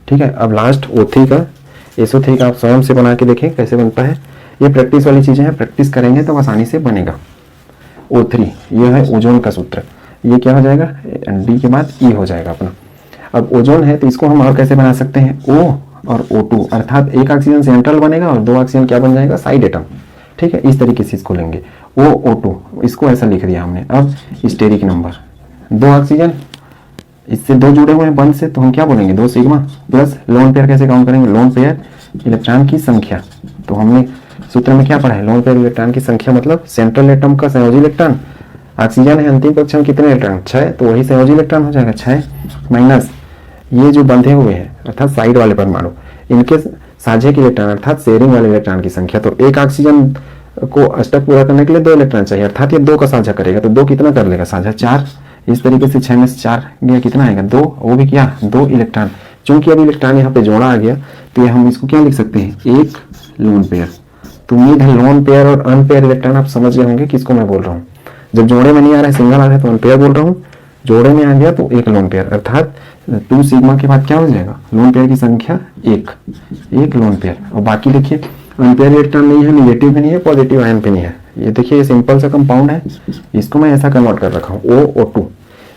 ठीक है। अब लास्ट O3 का, SO3 का आप स्वयं से बना के देखें कैसे बनता है, ये प्रैक्टिस वाली चीजें हैं, प्रैक्टिस करेंगे तो आसानी से बनेगा। O3 ये है ओजोन का सूत्र, ये क्या हो जाएगा डी के बाद E हो जाएगा अपना। अब ओजोन है तो इसको हम और कैसे बना सकते हैं O और O2, अर्थात एक ऑक्सीजन सेंट्रल बनेगा और 2 ऑक्सीजन क्या बन जाएगा साइड एटम, ठीक है। इस तरीके से इसको लेंगे O2, इसको ऐसा लिख दिया हमने। अब स्टेरिक नंबर 2 ऑक्सीजन, इससे 2 जुड़े हुए हैं बंद से, तो हम क्या बोलेंगे 2 सिग्मा, प्लस लोन पेयर कैसे काउंट करेंगे, लोन पेयर इलेक्ट्रॉन की संख्या। तो हमने सूत्र में क्या पढ़ा है, लोन पेयर इलेक्ट्रॉन की संख्या मतलब सेंट्रल एटम का संयोजी इलेक्ट्रॉन। ऑक्सीजन है अंतिम कक्षा में कितने इलेक्ट्रॉन 6, तो वही संयोजी इलेक्ट्रॉन हो जाएगा 6, माइनस ये जो बंधे हुए हैं अर्थात साइड वाले परमाणु, इनके साझे के इलेक्ट्रॉन अर्थात शेयरिंग वाले इलेक्ट्रॉन की संख्या। तो एक ऑक्सीजन को अष्टक पूरा करने के लिए 2 इलेक्ट्रॉन चाहिए, अर्थात ये 2 का साझा करेगा, तो 2 कितना कर लेगा साझा 4, इस तरीके से 6 में से 4 गया कितना आएगा 2, वो भी क्या 2 इलेक्ट्रॉन। चूंकि अब इलेक्ट्रॉन यहाँ पे जोड़ा आ गया तो ये हम इसको क्या लिख सकते हैं 1 लोन पेयर। तो उम्मीद है लोन पेयर और अनपेयर इलेक्ट्रॉन आप समझ गए होंगे किसको मैं बोल रहा हूँ। जब जोड़े में नहीं आ रहा है सिंगल आ रहा है तो अनपेयर बोल रहा हूँ, जोड़े में आ गया तो 1 लोन पेयर, अर्थात 2 सिग्मा के बाद क्या हो जाएगा लोन पेयर की संख्या 1 लोन पेयर। और बाकी देखिए अनपेयर इलेक्ट्रॉन नहीं है, निगेटिव भी नहीं है, पॉजिटिव आयन भी नहीं है। ये देखिए ये सिंपल सा कंपाउंड है, इसको मैं ऐसा कन्वर्ट कर रखा हूँ O2,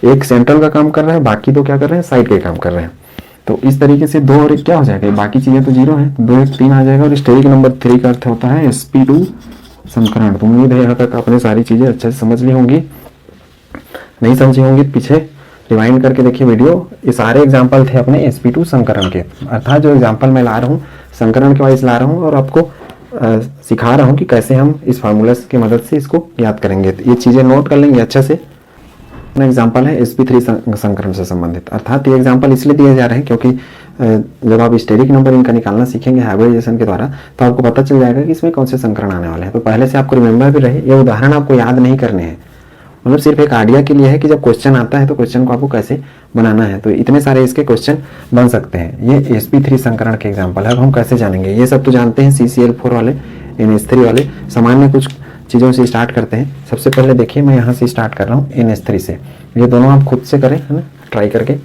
एक सेंट्रल का काम कर रहा है, बाकी 2 क्या कर रहे हैं साइड के काम कर रहे हैं। तो इस तरीके से 2 और 1 क्या हो जाएगा, बाकी चीजें तो 0 है, 2 1 3 आ जाएगा। और स्टेरिक नंबर 3 का अर्थ होता है sp2 संकरण। तो उम्मीद है यहाँ तक आपने सारी चीजें अच्छे से समझ ली होंगी, नहीं समझी होंगी पीछे रिवाइंड करके देखिए वीडियो। ये सारे एग्जाम्पल थे अपने sp2 संकरण के, अर्थात जो एग्जाम्पल मैं ला रहा हूँ संकरण के वाइज ला रहा हूँ और आपको सिखा रहा हूँ कि कैसे हम इस फार्मूलास की मदद से इसको याद करेंगे। तो ये चीजें नोट कर लेंगे अच्छे से। एग्जाम्पल है sp3 संकरण से संबंधित, अर्थात ये एग्जाम्पल इसलिए दिए जा रहे हैं क्योंकि जब आप स्टेरिक नंबर इनका निकालना सीखेंगे हाइब्रिडाइजेशन के द्वारा तो आपको पता चल जाएगा कि इसमें कौन से संकरण आने वाले हैं। तो पहले से आपको रिमेंबर भी रहे, ये उदाहरण आपको याद नहीं करने हैं, मतलब सिर्फ एक आइडिया के लिए है कि जब क्वेश्चन आता है तो क्वेश्चन को आपको कैसे बनाना है। तो इतने सारे इसके क्वेश्चन बन सकते हैं। ये sp3 संकरण के एग्जाम्पल है। अब हम कैसे जानेंगे, ये सब तो जानते हैं CCl4 वाले, NH3 वाले। सामान्य कुछ चीज़ों से स्टार्ट करते हैं। सबसे पहले देखिए मैं यहाँ से स्टार्ट कर रहा हूँ NH3 से, ये दोनों आप खुद से करें है ना, ट्राई करके।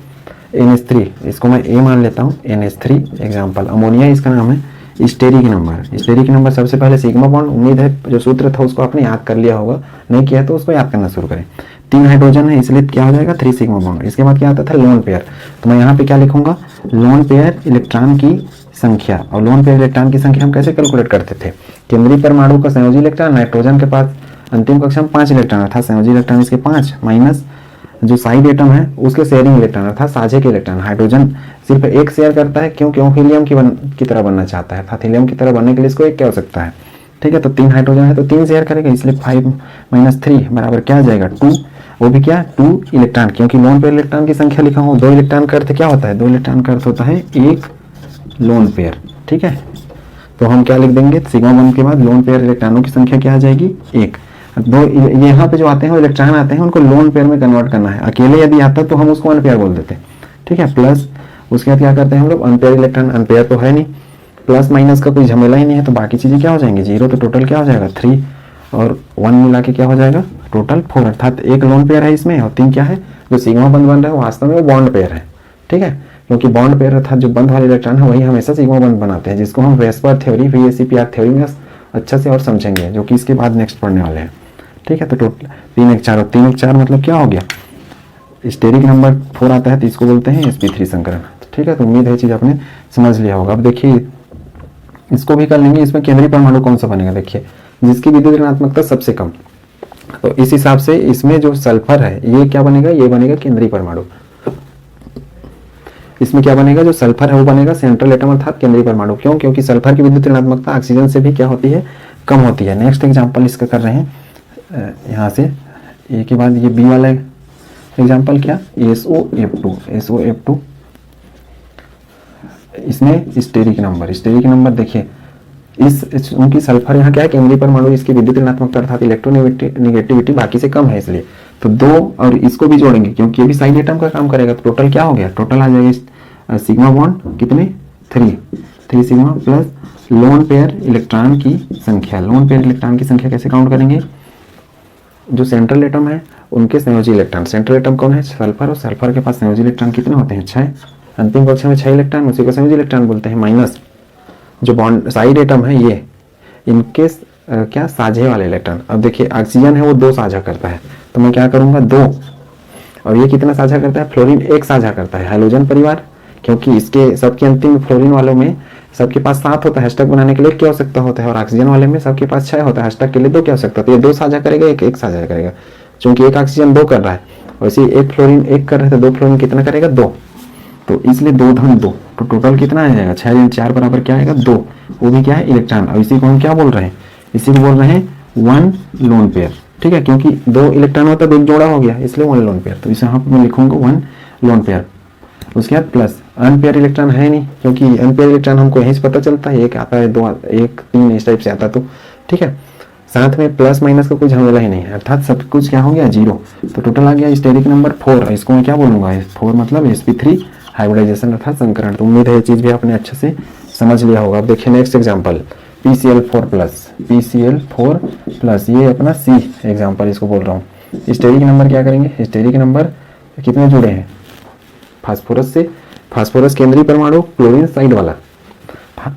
NH3 इसको मैं A मान लेता हूँ, NH3 एग्जाम्पल। अमोनिया इसका नाम है। स्टेरिक नंबर, स्टेरिक नंबर सबसे पहले सिग्मा बॉन्ड, उम्मीद है जो सूत्र था उसको आपने याद कर लिया होगा, नहीं किया तो उसको याद करना शुरू करें। 3 हाइड्रोजन है इसलिए क्या हो जाएगा 3 सिग्मा बॉन्ड। इसके बाद क्या आता था लोन पेयर, तो मैं यहाँ पे क्या लिखूंगा लोन पेयर इलेक्ट्रॉन की संख्या। और लोन पेयर इलेक्ट्रॉन की संख्या हम कैसे कैलकुलेट करते थे, केंद्रीय परमाणु का संयोजी इलेक्ट्रॉन, नाइट्रोजन के पास अंतिम कक्षा में 5 इलेक्ट्रॉन अर्थात संयोजी इलेक्ट्रॉन इसके 5 माइनस जो साइड एटम है उसके शेयरिंग इलेक्ट्रॉन अर्थात साझे के इलेक्ट्रॉन। हाइड्रोजन सिर्फ 1 शेयर करता है, क्यों क्यों हीलियम की तरह बनना चाहता है, अर्थात हीलियम की तरह बनने के लिए इसको 1 क्या हो सकता है, ठीक है। तो 3 हाइड्रोजन है तो 3 शेयर करेगा, इसलिए 5 - 3 बराबर क्या आ जाएगा 2, वो भी क्या 2 इलेक्ट्रॉन, क्योंकि लोन पेयर इलेक्ट्रॉन की संख्या लिखा हूँ। 2 इलेक्ट्रॉन का अर्थ क्या होता है, 2 इलेक्ट्रॉन का अर्थ होता है 1 लोन पेयर, ठीक है। तो हम क्या लिख देंगे सिग्मा बॉन्ड के बाद लोन पेयर इलेक्ट्रॉनों की संख्या क्या आ जाएगी 1। दो यहाँ पे जो आते हैं वो इलेक्ट्रॉन आते हैं, उनको लोन पेयर में कन्वर्ट करना है। अकेले यदि आता तो हम उसको अनपेयर बोल देते, ठीक है। प्लस उसके बाद क्या करते हैं हम लोग अनपेयर इलेक्ट्रॉन, अनपेयर तो है नहीं, प्लस माइनस का कोई झमेला ही नहीं है, तो बाकी चीजें क्या हो जाएंगी 0। तो टोटल क्या हो जाएगा 3 और 1 मिला के क्या हो जाएगा टोटल 4, अर्थात 1 लोन पेयर है इसमें और 3 क्या है जो सिग्मा बंध बन रहा है वास्तव में वो बॉन्ड पेयर है, ठीक है। क्योंकि बॉन्ड पेयर अर्थात जो बंध वाले इलेक्ट्रॉन है वही हमेशा सिग्मा बंध बनाते हैं, जिसको हम वेस्पर थ्योरी VSEPR थ्योरी में अच्छा से और समझेंगे, जो कि इसके बाद नेक्स्ट पढ़ने वाले हैं, ठीक है। तो टोटल 3 1 4 और 3 1 4 मतलब क्या हो गया स्टेरिक नंबर 4 आता है तो इसको बोलते हैं sp3 संकरण। ठीक है, तो उम्मीद है चीज आपने समझ लिया होगा। अब देखिए इसको भी कर लेंगे। इसमें केंद्रीय परमाणु कौन सा बनेगा, देखिए जिसकी विद्युत ऋणात्मकता सबसे कम, तो इस हिसाब से इसमें जो सल्फर है ये क्या बनेगा, ये बनेगा केंद्रीय परमाणु। इसमें क्या बनेगा, जो सल्फर है वो बनेगा सेंट्रल एटम अर्थात केंद्रीय परमाणु। क्यों, क्योंकि सल्फर की विद्युत ऋणात्मकता ऑक्सीजन से भी क्या होती है, कम होती है। नेक्स्ट एग्जांपल इसका कर रहे हैं यहाँ से, ए के बाद ये बी वाला एग्जांपल क्या, SOF2 इसमें स्टेरिक नंबर देखिए इस उनकी सल्फर यहाँ क्या है, केंद्रीय परमाणु, इसकी विद्युत ऋणात्मकता अर्थात इलेक्ट्रोनेगेटिविटी बाकी से कम है, इसलिए तो 2 और इसको भी जोड़ेंगे क्योंकि ये भी साइड एटम का काम करेगा। तो टोटल क्या हो गया, टोटल आ जाएगा सिग्मा बॉन्ड कितने 3 sigma plus lone pair electron की संख्या। लोन पेयर इलेक्ट्रॉन की संख्या कैसे काउंट करेंगे, जो सेंट्रल एटम है उनके संयोजी इलेक्ट्रॉन, सेंट्रल एटम कौन है, सल्फर, और सल्फर के पास संयोजी इलेक्ट्रॉन कितने होते हैं 6, अंतिम कक्षा में 6 इलेक्ट्रॉन, उसी को संयोजी इलेक्ट्रॉन बोलते हैं। माइनस जो बॉन्ड साइड एटम है ये इनके क्या साझे वाले इलेक्ट्रॉन। अब देखिए ऑक्सीजन है वो 2 साझा करता है, तो मैं क्या करूंगा 2, और ये कितना साझा करता है, फ्लोरीन 1 साझा करता है। हाइड्रोजन परिवार, क्योंकि इसके सबके अंतिम फ्लोरीन वालों में सबके पास 7 होता है, अष्टक बनाने के लिए क्या आवश्यकता होता है, और ऑक्सीजन वाले में सबके पास 6 होता है, अष्टक के लिए 2 की आवश्यकता। तो ये 2 साझा करेगा, एक साझा करेगा, क्योंकि एक ऑक्सीजन 2 कर रहा है, वैसे एक फ्लोरीन 1 कर रहा है, तो 2 फ्लोरीन कितना करेगा 2, तो इसलिए 2 धन 2, तो टोटल कितना आ जाएगा 6 × 4 बराबर क्या आएगा 2, वो भी क्या है इलेक्ट्रॉन। और इसी को हम क्या बोल रहे हैं, इसी को बोल रहे हैं 1 लोन पेयर। ठीक है, क्योंकि 2 इलेक्ट्रॉन होता है, 2 जोड़ा हो गया, इसलिए 1 लोन पेयर। तो इसे यहाँ पर मैं लिखूंगा 1 लोन पेयर। उसके बाद प्लस अनपेयर इलेक्ट्रॉन है नहीं, क्योंकि अनपेयर इलेक्ट्रॉन हमको यहीं से पता चलता है, एक आता है 2 1 3 इस टाइप से आता। तो ठीक है, साथ में प्लस माइनस का कुछ झमेला ही नहीं है, अर्थात सब कुछ क्या हो गया 0। तो टोटल आ गया स्टेरिक नंबर 4, इसको मैं क्या बोलूंगा 4 मतलब sp3 हाइब्रिडाइजेशन अर्थात संकरण। तो उम्मीद है ये चीज भी आपने अच्छे से समझ लिया होगा। अब देखिए नेक्स्ट एग्जांपल PCl4 प्लस ये अपना C एग्जांपल इसको बोल रहा हूँ। स्टेरिक नंबर क्या करेंगे, स्टेरिक नंबर कितने जुड़े हैं, फास्फोरस से, फास्फोरस केंद्रीय परमाणु, क्लोरीन साइड वाला।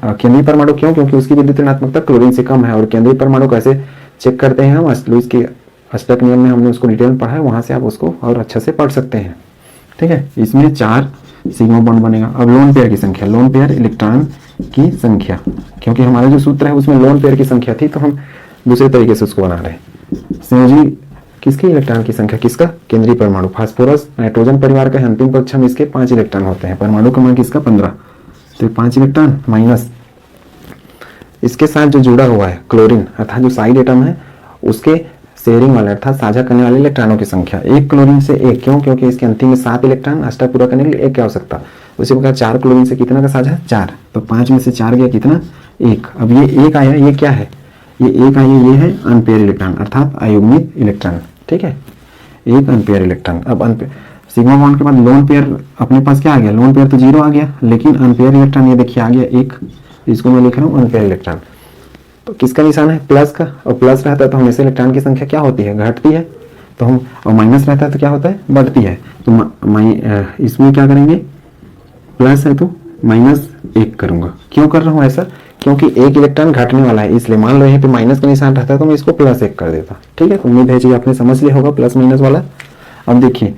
केंद्रीय परमाणु क्यों, क्योंकि उसकी विद्युत ऋणात्मकता क्लोरीन से कम है। और केंद्रीय परमाणु कैसे चेक करते हैं हम, लुईस के अष्टक नियम में हमने उसको डिटेल में पढ़ा है, वहां से आप उसको और अच्छे से पढ़ सकते हैं। ठीक है, इसमें 4 सिग्मा बॉन्ड बनेगा। अब लोन पेयर की संख्या, लोन पेयर इलेक्ट्रॉन की संख्या, क्योंकि हमारा जो सूत्र है उसमें लोन पेयर की संख्या थी, तो हम दूसरे तरीके से उसको बना रहे हैं। संयोजी किसकी इलेक्ट्रॉन की संख्या, किसका, केंद्रीय परमाणु। फास्फोरस नाइट्रोजन परिवार का अंतिम कक्षा में इसके 5 इलेक्ट्रॉन होते हैं, परमाणु क्रमांक इसका 15, तो 5 इलेक्ट्रॉन माइनस इसके साथ जो जुड़ा हुआ है क्लोरीन अर्थात जो साइड एटम है उसके शेयरिंग वाले अर्थात साझा करने वाले इलेक्ट्रॉनों की संख्या, एक क्लोरीन से 1, क्यों, क्योंकि इसके अंतिम में 7 इलेक्ट्रॉन, अष्टक पूरा करने के लिए 1 की आवश्यकता। उसी प्रकार 4 क्लोरीन से कितना का साझा 4, तो 5 में से 4 गया कितना 1। अब ये 1 आया, ये क्या है, ये 1 आया, ये है अनपेयर इलेक्ट्रॉन अर्थात अयुग्मित इलेक्ट्रॉन। ठीक है, एक अनपेयर इलेक्ट्रॉन। अब अनपेयर सिग्मा बॉन्ड के बाद लोन पेयर अपने पास क्या आ गया, लोन पेयर तो 0 आ गया, लेकिन अनपेयर इलेक्ट्रॉन ये देखिए आ गया 1, इसको मैं लिख रहा हूँ अनपेयर इलेक्ट्रॉन। तो किसका निशान है, प्लस का, और प्लस रहता है तो हमेशा इलेक्ट्रॉन की संख्या क्या होती है, घटती है, तो हम, और माइनस रहता है तो क्या होता है, बढ़ती है। तो इसमें क्या करेंगे, प्लस है तो -1 करूंगा। क्यों कर रहा हूँ ऐसा, क्योंकि 1 इलेक्ट्रॉन घटने वाला है, इसलिए मान लो यहाँ पे माइनस का निशान रहता है तो मैं इसको +1 कर देता। ठीक है, उम्मीद है जी आपने समझ लिया होगा प्लस माइनस वाला। अब देखिए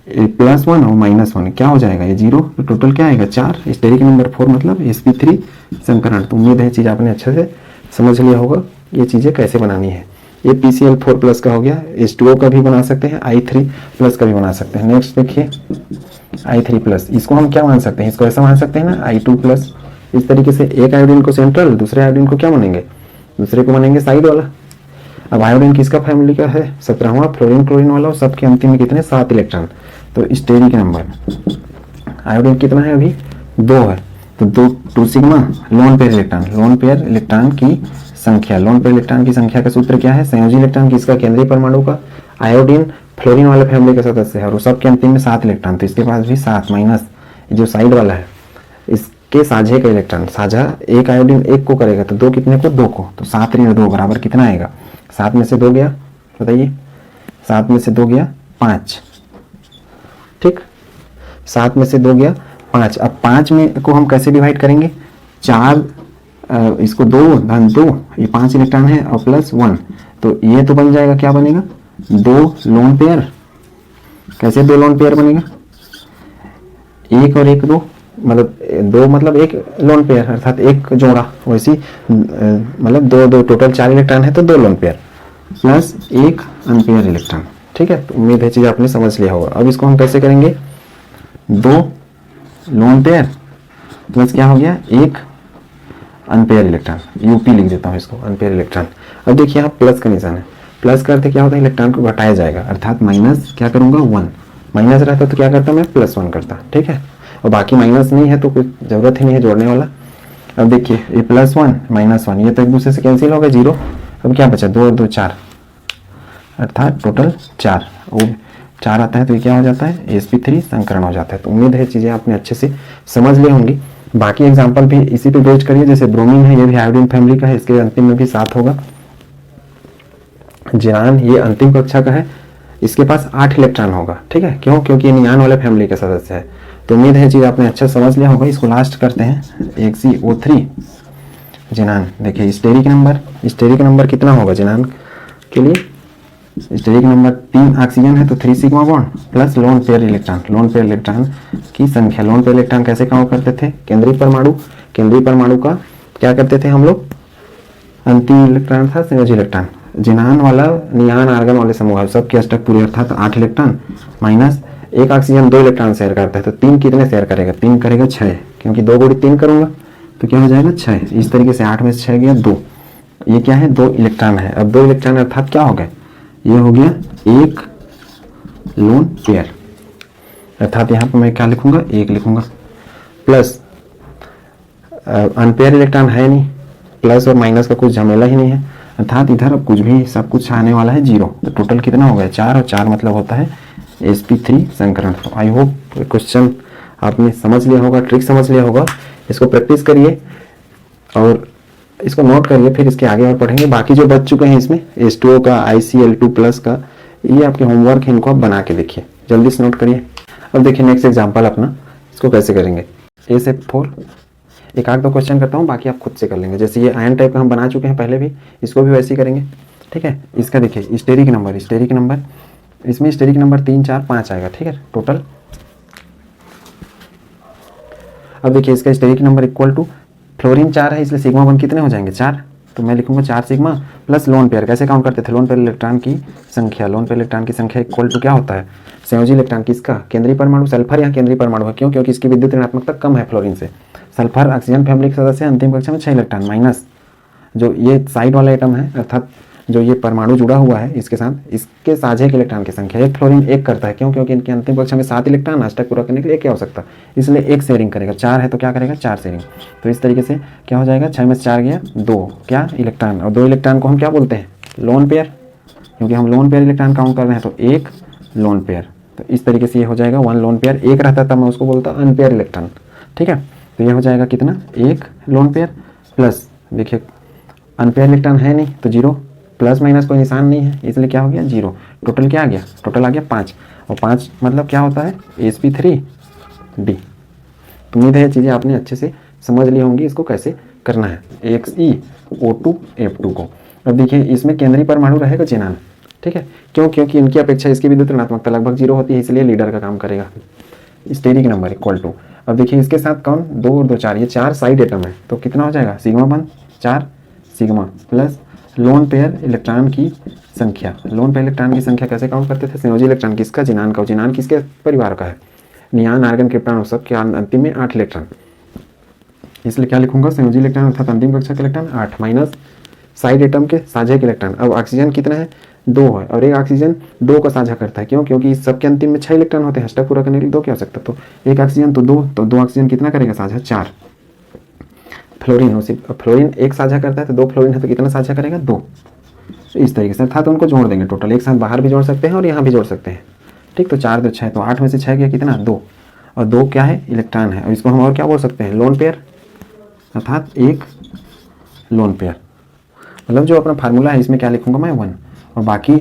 +1 और -1 क्या हो जाएगा, ये 0, तो टोटल क्या आएगा 4, स्टेरिक नंबर 4 मतलब sp3 संकरण। तो उम्मीद है चीज आपने अच्छे से समझ लिया होगा ये चीजें कैसे बनानी है। ये PCl4 प्लस का हो गया, H2O का भी बना सकते हैं, I3 प्लस का भी बना सकते हैं। नेक्स्ट देखिए I3 प्लस, इसको हम क्या मान सकते हैं, इसको ऐसा मान सकते हैं ना I2 प्लस। इस तरीके से एक आयोडीन को सेंट्रल, दूसरे आयोडीन को क्या मानेंगे, दूसरे को मानेंगे साइड वाला। अब आयोडीन किसका फैमिली का है, 17वां फ्लोरीन क्लोरीन वाला, और सबके अंतिम में कितने 7 इलेक्ट्रॉन। तो स्टेरिक नंबर आयोडीन कितना है अभी 2 है, तो 2 sigma loan pair electron, loan pair electron की संख्या, लोन पेयर इलेक्ट्रॉन की संख्या का सूत्र क्या है, संयोजी इलेक्ट्रॉन किसका, केंद्रीय परमाणु का। आयोडीन फ्लोरीन वाले फैमिली का सदस्य है और सबके अंतिम में 7 इलेक्ट्रॉन, तो इसके पास भी 7 माइनस जो साइड वाला है इसके साझे का इलेक्ट्रॉन, साझा एक आयोडीन 1 को करेगा तो 2 कितने को, 2 को, तो 7 ऋण 2 बराबर कितना आएगा, 7 में से 2 गया, बताइए 7 में से 2 गया 5। ठीक, 7 में से 2 गया 5। अब 5 में को हम कैसे डिवाइड करेंगे, 4 इसको 2 धन 2, ये 5 इलेक्ट्रॉन है और +1, तो ये तो बन जाएगा, क्या बनेगा 2 लोन पेयर कैसे दो लोन पेयर बनेगा, एक और एक दो, मतलब दो मतलब एक लोन पेयर अर्थात एक जोड़ा, वैसी मतलब दो दो टोटल 4 इलेक्ट्रॉन है तो 2 लोन पेयर प्लस एक अनपेयर इलेक्ट्रॉन। ठीक है, तो उम्मीद है चीज आपने समझ लिया होगा। अब इसको हम कैसे करेंगे, 2 लोन पेयर प्लस क्या हो गया एक अनपेयर इलेक्ट्रॉन, यूपी लिख देता हूँ इसको, अनपेयर इलेक्ट्रॉन। अब देखिए यहाँ प्लस का निशान है, प्लस करते क्या होता है इलेक्ट्रॉन को घटाया जाएगा अर्थात माइनस क्या करूंगा 1, माइनस रहता तो क्या करता मैं +1 करता। ठीक है, और बाकी माइनस नहीं है तो कोई जरूरत ही नहीं है जोड़ने वाला। अब देखिए ये +1 -1 ये तो एक दूसरे से कैंसिल हो गए 0। अब क्या बचा 2 और 2 4 अर्थात टोटल 4, वो 4 आता है तो ये क्या हो जाता है sp3 संकरण हो जाता है। तो उम्मीद है चीज़ें आपने अच्छे से समझ ली होंगी। बाकी एग्जाम्पल भी इसी पे बेस्ड करिए, जैसे ब्रोमीन है ये भी आयोडीन फैमिली का है, इसके अंतिम में भी 7 होगा। जिनान ये अंतिम कक्षा का है, इसके पास 8 इलेक्ट्रॉन होगा। ठीक है, क्यों, क्योंकि ये नियान वाले फैमिली का सदस्य है। तो उम्मीद है चीज आपने अच्छा समझ लिया होगा। इसको लास्ट करते हैं 1CO3 जिनान। देखिए स्टेरिक नंबर कितना होगा जिनान के लिए, स्टेरिक नंबर 3 ऑक्सीजन है तो 3 sigma bond plus lone pair electron की संख्या। लोन पेयर इलेक्ट्रॉन कैसे काम करते थे, केंद्रीय परमाणु का क्या करते थे हम लोग, अंतिम इलेक्ट्रॉन था संयोजी इलेक्ट्रॉन। जिनान वाला नियान आर्गन वाले समूह है, सबके अष्टक पूरे अर्थात 8 इलेक्ट्रॉन माइनस एक ऑक्सीजन 2 इलेक्ट्रॉन शेयर करता है तो 3 कितने शेयर करेगा, 3 करेगा 6, क्योंकि 2 गुणित 3 करूंगा तो क्या हो जाएगा 6। इस तरीके से 8 में से 6 गया 2, ये क्या है 2 इलेक्ट्रॉन है। अब 2 इलेक्ट्रॉन अर्थात क्या हो गए, ये हो गया एक लोन पेयर अर्थात यहाँ पर मैं क्या लिखूंगा 1 लिखूंगा, प्लस अनपेयर इलेक्ट्रॉन है नहीं, प्लस और माइनस का कुछ झमेला ही नहीं है अर्थात इधर अब कुछ भी सब कुछ आने वाला है 0। तो टोटल कितना हो गया 4 और 4 मतलब होता है sp3 संकरण। तो आई होप क्वेश्चन आपने समझ लिया होगा, ट्रिक समझ लिया होगा। इसको प्रैक्टिस करिए और इसको नोट करिए, फिर इसके आगे और पढ़ेंगे। बाकी जो बच चुके हैं इसमें H2O का, ICl2+ का, ये आपके होमवर्क है, इनको आप बना के देखिए, जल्दी से नोट करिए। अब देखिए नेक्स्ट एग्जाम्पल अपना, इसको कैसे करेंगे। A4 एक आध 2 क्वेश्चन करता हूँ, बाकी आप खुद से कर लेंगे। जैसे ये आयन टाइप का हम बना चुके हैं पहले भी, इसको भी वैसे ही करेंगे। ठीक है, इसका देखिए स्टेरिक नंबर इसमें स्टेरिक नंबर 3 4 5 आएगा। ठीक है टोटल। अब देखिए इसका steric number equal to fluorine 4 है इसलिए सिग्मा 1 कितने हो जाएंगे 4, तो मैं लिखूंगा 4 सिग्मा प्लस लोन पेयर। कैसे काउंट करते थे, लोन पेयर इलेक्ट्रॉन की संख्या इक्वल टू क्या होता है संयोजी इलेक्ट्रॉन किसका, केंद्रीय परमाणु। सल्फर यहाँ केंद्रीय परमाणु है, क्यों, क्योंकि इसकी विद्युत ऋणात्मकता कम है फ्लोरीन से। सल्फर ऑक्सीजन फैमिली का सदस्य है, अंतिम कक्षा में 6 इलेक्ट्रॉन माइनस जो ये साइड वाला एटम है अर्थात जो ये परमाणु जुड़ा हुआ है इसके साथ, इसके साझे के इलेक्ट्रॉन की संख्या एक फ्लोरीन 1 करता है, क्यों, क्योंकि इनके अंतिम कक्षा में 7 इलेक्ट्रॉन, अष्टक पूरा करने के लिए 1 की आवश्यकता, इसलिए 1 शेयरिंग करेगा। 4 है तो क्या करेगा 4 शेयरिंग। तो इस तरीके से क्या हो जाएगा 6 में से 4 गया 2 क्या इलेक्ट्रॉन, और 2 इलेक्ट्रॉन को हम क्या बोलते हैं लोन पेयर, क्योंकि हम लोन पेयर इलेक्ट्रॉन काउंट कर रहे हैं तो 1 लोन पेयर। तो इस तरीके से ये हो जाएगा 1 लोन पेयर। 1 रहता तब मैं उसको बोलता अनपेयर इलेक्ट्रॉन। ठीक है, तो ये हो जाएगा कितना 1 लोन पेयर प्लस, देखिए अनपेयर इलेक्ट्रॉन है नहीं तो 0, प्लस माइनस कोई निशान नहीं है इसलिए क्या हो गया 0। टोटल क्या आ गया, टोटल आ गया 5, और 5 मतलब क्या होता है sp3d। उम्मीद है चीज़ें आपने अच्छे से समझ ली होंगी, इसको कैसे करना है XeO2F2 को। अब देखिए इसमें केंद्रीय परमाणु रहेगा जिनान। ठीक है, क्यों, क्योंकि इनकी अपेक्षा इसकी विद्युत ऋणात्मकता लगभग 0 होती है, इसलिए लीडर का काम करेगा। स्टेरिक नंबर इक्वल टू, अब देखिए इसके साथ कौन 2 और 2 4, ये 4 साइड एटम है तो कितना हो जाएगा sigma 1 4 sigma plus lone pair electron की संख्या। लोन पेयर इलेक्ट्रॉन की संख्या कैसे काउंट करते थे, संयोजी इलेक्ट्रॉन किसका जिनान का, जिनान किसके परिवार का है नियान आर्गन क्रिप्टॉन, सब के अंतिम में 8 इलेक्ट्रॉन, इसलिए क्या लिखूंगा संयोजी इलेक्ट्रॉन अर्थात अंतिम कक्षा के इलेक्ट्रॉन 8 माइनस साइड एटम के साझे के इलेक्ट्रॉन। अब ऑक्सीजन कितना है 2 है और एक ऑक्सीजन 2 का साझा करता है, क्यों, क्योंकि सबके अंतिम में 6 इलेक्ट्रॉन होते हैं, अष्टक पूरा करने के लिए 2 क्या हो सकता है, तो एक ऑक्सीजन तो 2, तो 2 ऑक्सीजन कितना करेगा साझा 4। फ्लोरीन 1 साझा करता है तो 2 फ्लोरीन है तो कितना साझा करेगा 2। तो इस तरीके से अर्थात उनको जोड़ देंगे, टोटल एक साथ बाहर भी जोड़ सकते हैं और यहाँ भी जोड़ सकते हैं। ठीक, तो 4 2 6, तो 8 में से 6 गया कितना 2, और 2 क्या है इलेक्ट्रॉन है, और इसको हम और क्या बोल सकते हैं लोन पेयर अर्थात 1 लोन पेयर। मतलब जो अपना फार्मूला है इसमें क्या लिखूंगा मैं 1, और बाकी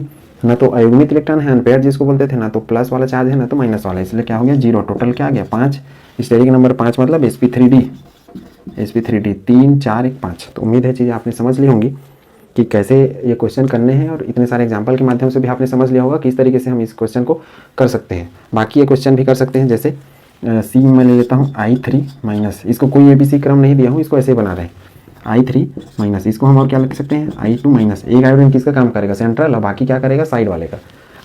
ना तो अयुग्मित इलेक्ट्रॉन है अनपेयर जिसको बोलते थे, ना तो प्लस वाला चार्ज है ना तो माइनस वाला, इसलिए क्या हो गया 0। टोटल क्या आ गया 5, स्टेरिक नंबर 5 मतलब sp3d 3 4 1 5। तो उम्मीद है चीज़ें आपने समझ ली होंगी। कि कैसे ये क्वेश्चन करने हैं, और इतने सारे एग्जाम्पल के माध्यम से भी आपने समझ लिया होगा किस तरीके से हम इस क्वेश्चन को कर सकते हैं। बाकी ये क्वेश्चन भी कर सकते हैं, जैसे सी में ले लेता हूँ I3 माइनस, इसको कोई ABC क्रम नहीं दिया हूँ, इसको ऐसे बना रहे हैं I3 माइनस, इसको हम और क्या लिख सकते हैं I2 माइनस। एक आयोडीन किसका काम करेगा, सेंट्रल, और बाकी क्या करेगा, साइड वाले का।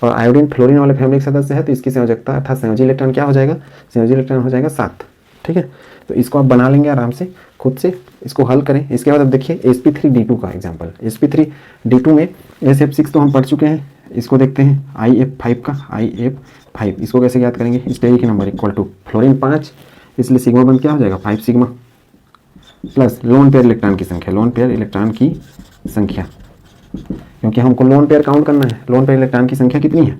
और आयोडीन फ्लोरीन वाले फैमिली के सदस्य है, तो इसकी संयोजकता अर्थात संयोजी इलेक्ट्रॉन क्या हो जाएगा, संयोजी इलेक्ट्रॉन हो जाएगा 7। ठीक है, तो इसको आप बना लेंगे आराम से खुद से, इसको हल करें। इसके बाद अब देखिए sp3d2 का एग्जाम्पल। sp3d2 में SF6 तो हम पढ़ चुके हैं, इसको देखते हैं IF5 का, IF5 इसको कैसे याद करेंगे, steric number equal to fluorine 5, इसलिए सिग्मा बंद क्या हो जाएगा 5 sigma, plus lone pair electron की संख्या, लोन पेयर इलेक्ट्रॉन की संख्या, क्योंकि हमको लोन पेयर काउंट करना है। लोन पेयर इलेक्ट्रॉन की संख्या कितनी है,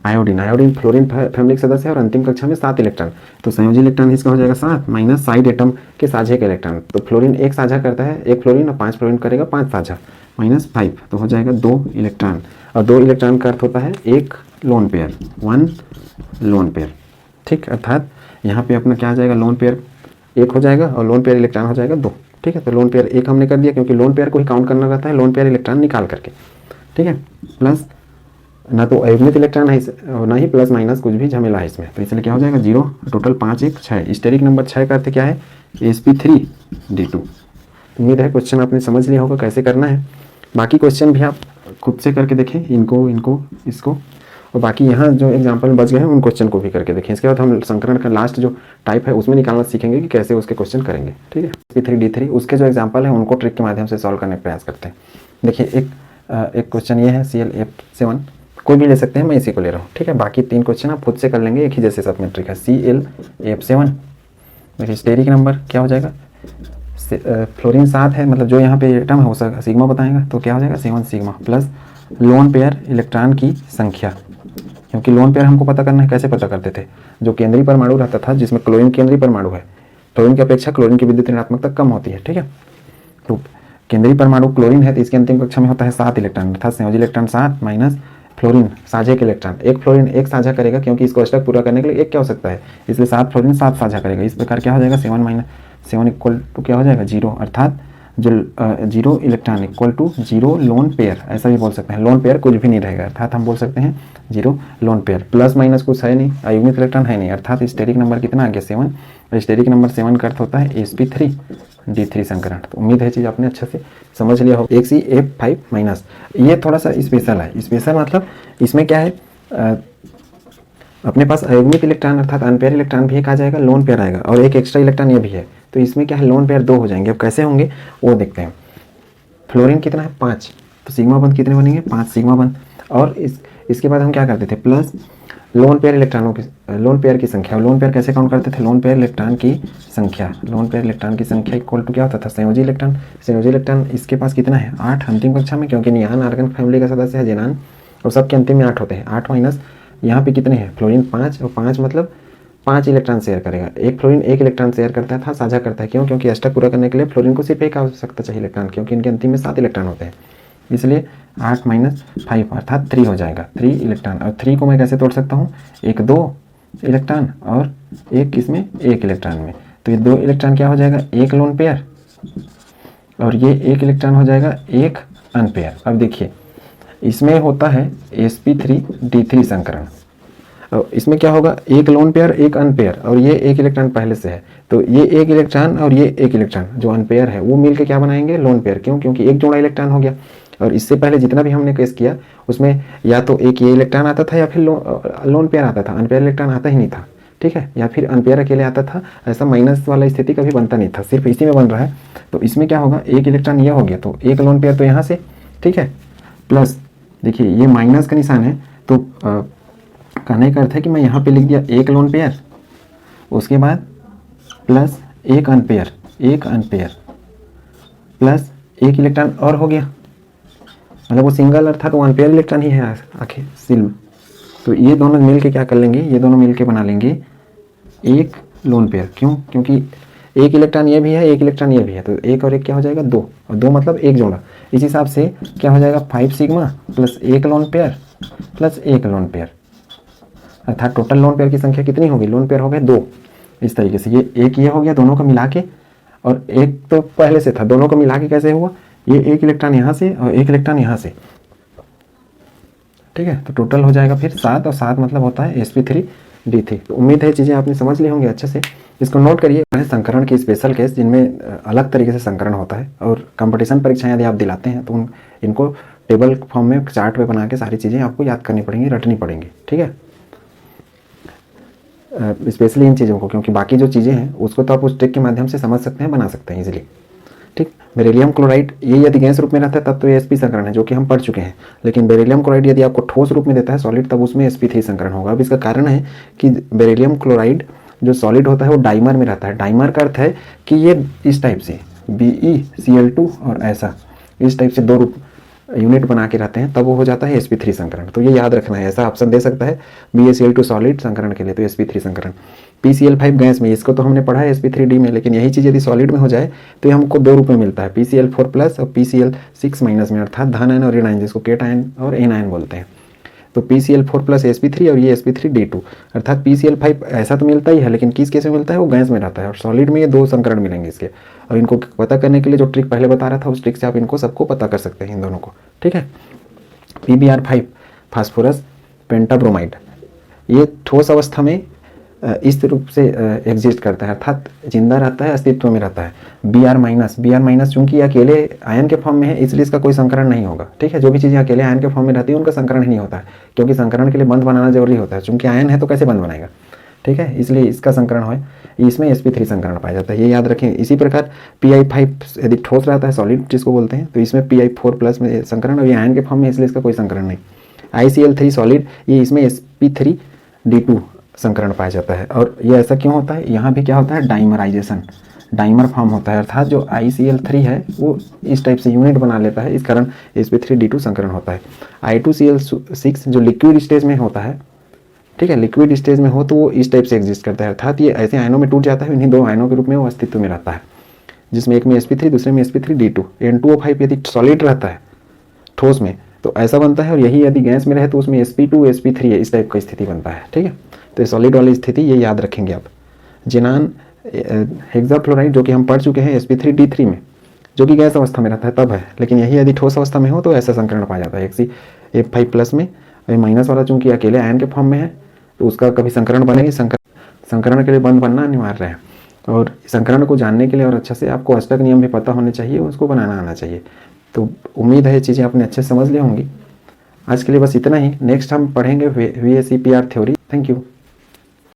आयोडीन फ्लोरीन फैमिली के सदस्य है और अंतिम कक्षा में 7 इलेक्ट्रॉन, तो संयोजी इलेक्ट्रॉन इसका हो जाएगा 7 माइनस साइड एटम के साझे के इलेक्ट्रॉन, तो फ्लोरीन एक साझा करता है, एक फ्लोरीन और 5 फ्लोरीन करेगा 5 साझा, माइनस 5, तो हो जाएगा 2 इलेक्ट्रॉन। और 2 इलेक्ट्रॉन का अर्थ होता है एक लोन पेयर, 1 लोन पेयर। ठीक, अर्थात यहाँ पे अपना क्या आ जाएगा, लोन पेयर 1 हो जाएगा और लोन पेयर इलेक्ट्रॉन हो जाएगा 2। ठीक है, तो लोन पेयर 1 हमने कर दिया, क्योंकि लोन पेयर को ही काउंट करना रहता है, लोन पेयर इलेक्ट्रॉन निकाल करके। ठीक है, प्लस ना तो अयुग्मित इलेक्ट्रॉन है और ना ही प्लस माइनस कुछ भी झमेला है इसमें, तो इसलिए क्या हो जाएगा 0, टोटल 5 1 6। स्टेरिक नंबर 6 का अर्थ क्या है, sp3d2। उम्मीद है क्वेश्चन आपने समझ लिया होगा कैसे करना है। बाकी क्वेश्चन भी आप खुद से करके देखें, इनको इसको, और बाकी यहाँ जो एग्जाम्पल बच गए हैं उन क्वेश्चन को भी करके देखें। इसके बाद हम संकरण का लास्ट जो टाइप है उसमें निकालना सीखेंगे कि कैसे उसके क्वेश्चन करेंगे। ठीक है, sp3d3 उसके जो एग्जाम्पल है उनको ट्रिक के माध्यम से सॉल्व करने का प्रयास करते हैं। देखिए एक क्वेश्चन ये है ClF7, कोई भी ले सकते हैं, मैं इसी को ले रहा हूँ। ठीक है, बाकी 3 क्वेश्चन आप खुद से कर लेंगे, एक ही जैसे सब में ट्रिक है। ClF7 देखिए स्टेरिक नंबर क्या हो जाएगा, फ्लोरीन 7 है, मतलब जो यहाँ पे एटम है वो सिग्मा बताएगा, तो क्या हो जाएगा 7 sigma, plus lone pair electron की संख्या, क्योंकि लोन पेयर हमको पता करना है, कैसे पता करते थे, जो केंद्रीय परमाणु रहता था जिसमें क्लोरीन केंद्रीय परमाणु है, क्लोरीन की अपेक्षा क्लोरीन की विद्युत ऋणात्मकता कम होती है। ठीक है, तो केंद्रीय परमाणु क्लोरीन है, तो इसके अंतिम कक्षा में होता है 7 इलेक्ट्रॉन, अर्थात संयोजी इलेक्ट्रॉन 7 माइनस फ्लोरीन साझे के इलेक्ट्रॉन, एक फ्लोरीन एक साझा करेगा, क्योंकि इसको अष्टक पूरा करने के लिए एक क्या हो सकता है, इसलिए 7 फ्लोरीन 7 साझा करेगा। इस प्रकार क्या हो जाएगा 7 माइनस 7 इक्वल टू क्या हो जाएगा 0, अर्थात जो 0 electron equal to 0 lone pair, ऐसा भी बोल सकते हैं। लोन पेयर कुछ भी नहीं रहेगा, अर्थात हम बोल सकते हैं 0 लोन पेयर, प्लस माइनस कुछ है नहीं, अयुग्मित इलेक्ट्रॉन है नहीं, अर्थात स्टेरिक नंबर कितना आ गया 7, और स्टेरिक नंबर 7 का अर्थ होता है sp3d3 संकरण। तो उम्मीद है चीज़ आपने अच्छे से समझ लिया हो। एक CF5 माइनस, ये थोड़ा सा स्पेशल है। स्पेशल मतलब इसमें क्या है, अपने पास अयुग्मित इलेक्ट्रॉन अर्थात अनपेयर इलेक्ट्रॉन भी एक आ जाएगा, लोन पेयर आएगा, और एक एक्स्ट्रा इलेक्ट्रॉन ये भी है, तो इसमें क्या है लोन पेयर 2 हो जाएंगे। अब कैसे होंगे वो देखते हैं। फ्लोरीन कितना है 5, तो सिग्मा बंद कितने बनेंगे 5 सिग्मा बंद, और इसके बाद हम क्या करते थे, प्लस लोन पेयर इलेक्ट्रॉनों की, लोन पेयर की संख्या, लोन पेयर कैसे काउंट करते थे, लोन पेयर इलेक्ट्रॉन की संख्या, लोन पेयर इलेक्ट्रॉन की संख्या इक्वल टू क्या होता था संयोजी इलेक्ट्रॉन। संयोजी इलेक्ट्रॉन इसके पास कितना है 8 अंतिम कक्षा में, क्योंकि नियान आर्गन फैमिली का सदस्य है जेनान, और सबके अंतिम में 8 होते हैं। 8 माइनस यहाँ पे कितने हैं फ्लोरीन 5, और 5 मतलब 5 इलेक्ट्रॉन शेयर करेगा। एक फ्लोरीन 1 इलेक्ट्रॉन शेयर करता था, साझा करता है, क्यों, क्योंकि अष्टक पूरा करने के लिए फ्लोरीन को सिर्फ एक आवश्यकता चाहिए इलेक्ट्रॉन, क्योंकि इनके अंतिम में 7 इलेक्ट्रॉन होते हैं, इसलिए 8 माइनस 5 अर्थात 3 हो जाएगा, 3 इलेक्ट्रॉन। और 3 को मैं कैसे तोड़ सकता हूँ, एक 2 इलेक्ट्रॉन और एक किसमें 1 इलेक्ट्रॉन में, तो ये 2 इलेक्ट्रॉन क्या हो जाएगा 1 लोन पेयर, और ये 1 इलेक्ट्रॉन हो जाएगा 1 अनपेयर। अब देखिए इसमें होता है sp3d3 संकरण, और इसमें क्या होगा 1 लोन पेयर 1 अनपेयर, और ये 1 इलेक्ट्रॉन पहले से है, तो ये 1 इलेक्ट्रॉन और ये 1 इलेक्ट्रॉन जो अनपेयर है वो मिलके क्या बनाएंगे लोन पेयर, क्यों, क्योंकि एक जोड़ा इलेक्ट्रॉन हो गया। और इससे पहले जितना भी हमने केस किया उसमें या तो एक ये इलेक्ट्रॉन आता था या फिर लोन पेयर आता था, अनपेयर इलेक्ट्रॉन आता ही नहीं था। ठीक है, या फिर अनपेयर अकेले आता था, ऐसा माइनस वाला स्थिति कभी बनता नहीं था, सिर्फ इसी में बन रहा है। तो इसमें क्या होगा 1 इलेक्ट्रॉन ये हो गया, तो 1 लोन पेयर तो यहाँ से, ठीक है, प्लस देखिए ये माइनस का निशान है, तो कहने का अर्थ है कि मैं यहाँ पे लिख दिया 1 लोन पेयर, उसके बाद plus 1 unpaired, 1 unpaired plus 1 electron और हो गया, मतलब वो सिंगल अर्थात वो अनपेयर इलेक्ट्रॉन ही है आखिर सिल्व। तो ये दोनों मिल के क्या कर लेंगे, ये दोनों मिल के बना लेंगे 1 लोन पेयर, क्यों, क्योंकि 1 इलेक्ट्रॉन ये भी है 1 इलेक्ट्रॉन ये भी है, तो 1 और 1 क्या हो जाएगा 2, और 2 मतलब 1 जोड़ा। इस हिसाब से क्या हो जाएगा 5 sigma plus 1 lone pair plus 1 lone pair, अर्थात टोटल लोन पेयर की संख्या कितनी होगी, लोन पेयर हो गए 2। इस तरीके से ये एक ये हो गया दोनों को मिला के, और एक तो पहले से था, दोनों को मिला के कैसे हुआ ये एक इलेक्ट्रॉन यहाँ से और एक इलेक्ट्रॉन यहाँ से, ठीक है। तो टोटल हो जाएगा फिर 7, और 7 मतलब होता है sp3d3। तो उम्मीद है चीज़ें आपने समझ ली होंगी अच्छे से। इसको नोट करिए, संकरण की स्पेशल केस जिनमें अलग तरीके से संकरण होता है, और कंपटीशन परीक्षाएं यदि आप दिलाते हैं तो इनको टेबल फॉर्म में चार्ट पे बना के सारी चीज़ें आपको याद करनी पड़ेंगी, रटनी पड़ेंगी, ठीक है। स्पेशली इन चीज़ों को, क्योंकि बाकी जो चीज़ें हैं उसको तो आप उस ट्रिक के माध्यम से समझ सकते हैं, बना सकते हैं इजीली, ठीक। बेरिलियम क्लोराइड ये यदि गैस रूप में रहता है तब तो ये sp संकरण है, जो कि हम पढ़ चुके हैं। लेकिन बेरिलियम क्लोराइड यदि आपको ठोस रूप में देता है सॉलिड, तब उसमें sp3 संकरण होगा। अब इसका कारण है कि बेरिलियम क्लोराइड जो सॉलिड होता है वो डाइमर में रहता है। डाइमर का अर्थ है कि ये इस टाइप से BeCl2 और ऐसा इस टाइप से 2 रूप यूनिट बना के रहते हैं, तब वो हो जाता है sp3 संकरण। तो ये याद रखना है, ऐसा ऑप्शन दे सकता है BeCl2 सॉलिड संकरण के लिए तो sp3 संकरण। PCl5 गैस में, इसको तो हमने पढ़ा है sp3d में, लेकिन यही चीज़ यदि सॉलिड में हो जाए तो ये हमको 2 रूप में मिलता है, PCl4 प्लस और PCl6 माइनस में, अर्थात धन आयन और ऋण आयन, जिसको केट आयन और एन आयन बोलते हैं। तो PCl4 प्लस sp3 और ये sp3d2, अर्थात PCl5 ऐसा तो मिलता ही है, लेकिन किस केस में मिलता है, वो गैस में रहता है, और सॉलिड में ये 2 संकरण मिलेंगे इसके। और इनको पता करने के लिए जो ट्रिक पहले बता रहा था, उस ट्रिक से आप इनको सबको पता कर सकते हैं, इन दोनों को, ठीक है। PbR5 फास्फोरस पेंटाब्रोमाइड, ये ठोस अवस्था में इस रूप से एग्जिस्ट करता है, अर्थात जिंदा रहता है, अस्तित्व में रहता है। Br- चूंकि अकेले आयन के फॉर्म में है, इसलिए इसका कोई संकरण नहीं होगा, ठीक है। जो भी चीज़ें अकेले आयन के फॉर्म में रहती है उनका संकरण ही नहीं होता है, क्योंकि संकरण के लिए बंध बनाना जरूरी होता है। चूंकि आयन है तो कैसे बंध बनाएगा, ठीक है, इसलिए इसका संकरण है, इसमें sp3 संकरण पाया जाता है, ये याद रखें। इसी प्रकार Pi5 यदि ठोस रहता है, सॉलिड जिसको बोलते हैं, तो इसमें Pi4 प्लस में संकरण, और ये आयन के फॉर्म में, इसलिए इसका कोई संकरण नहीं। ICl3 सॉलिड, ये इसमें sp3d2 संकरण पाया जाता है। और ये ऐसा क्यों होता है, यहाँ भी क्या होता है, डाइमराइजेशन, डाइमर फॉर्म होता है, अर्थात जो ICl3 है वो इस टाइप से यूनिट बना लेता है, इस कारण sp3d2 संकरण होता है। I2Cl6 जो लिक्विड स्टेज में होता है, ठीक है, लिक्विड स्टेज में हो तो वो इस टाइप से एग्जिस्ट करता है, अर्थात ये ऐसे आयनों में टूट जाता है, इन्हीं 2 आयनों के रूप में वो अस्तित्व में रहता है, जिसमें एक में sp3 दूसरे में sp3d2। N2O5 यदि सॉलिड रहता है ठोस में तो ऐसा बनता है, और यही यदि गैस में रहे तो उसमें sp2 sp3 है, इस टाइप का स्थिति बनता है, ठीक है। तो सॉलिड वाली स्थिति ये याद रखेंगे आप। जिनान हेक्साफ्लोराइड जो कि हम पढ़ चुके हैं sp3d3 में, जो कि गैस अवस्था में रहता है तब है, लेकिन यही यदि ठोस अवस्था में हो तो ऐसा संकरण पाया जाता है F5 प्लस में। माइनस वाला चूंकि अकेले आयन के फॉर्म में है तो उसका कभी संकरण बनेगी, संकरण के लिए बंध बनना अनिवार्य है। और संकरण को जानने के लिए और अच्छा से आपको अष्टक नियम भी पता होने चाहिए, उसको बनाना आना चाहिए। तो उम्मीद है ये चीज़ें आपने अच्छे से समझ ली होंगी। आज के लिए बस इतना ही, नेक्स्ट हम पढ़ेंगे VACPR थ्योरी। Thank you.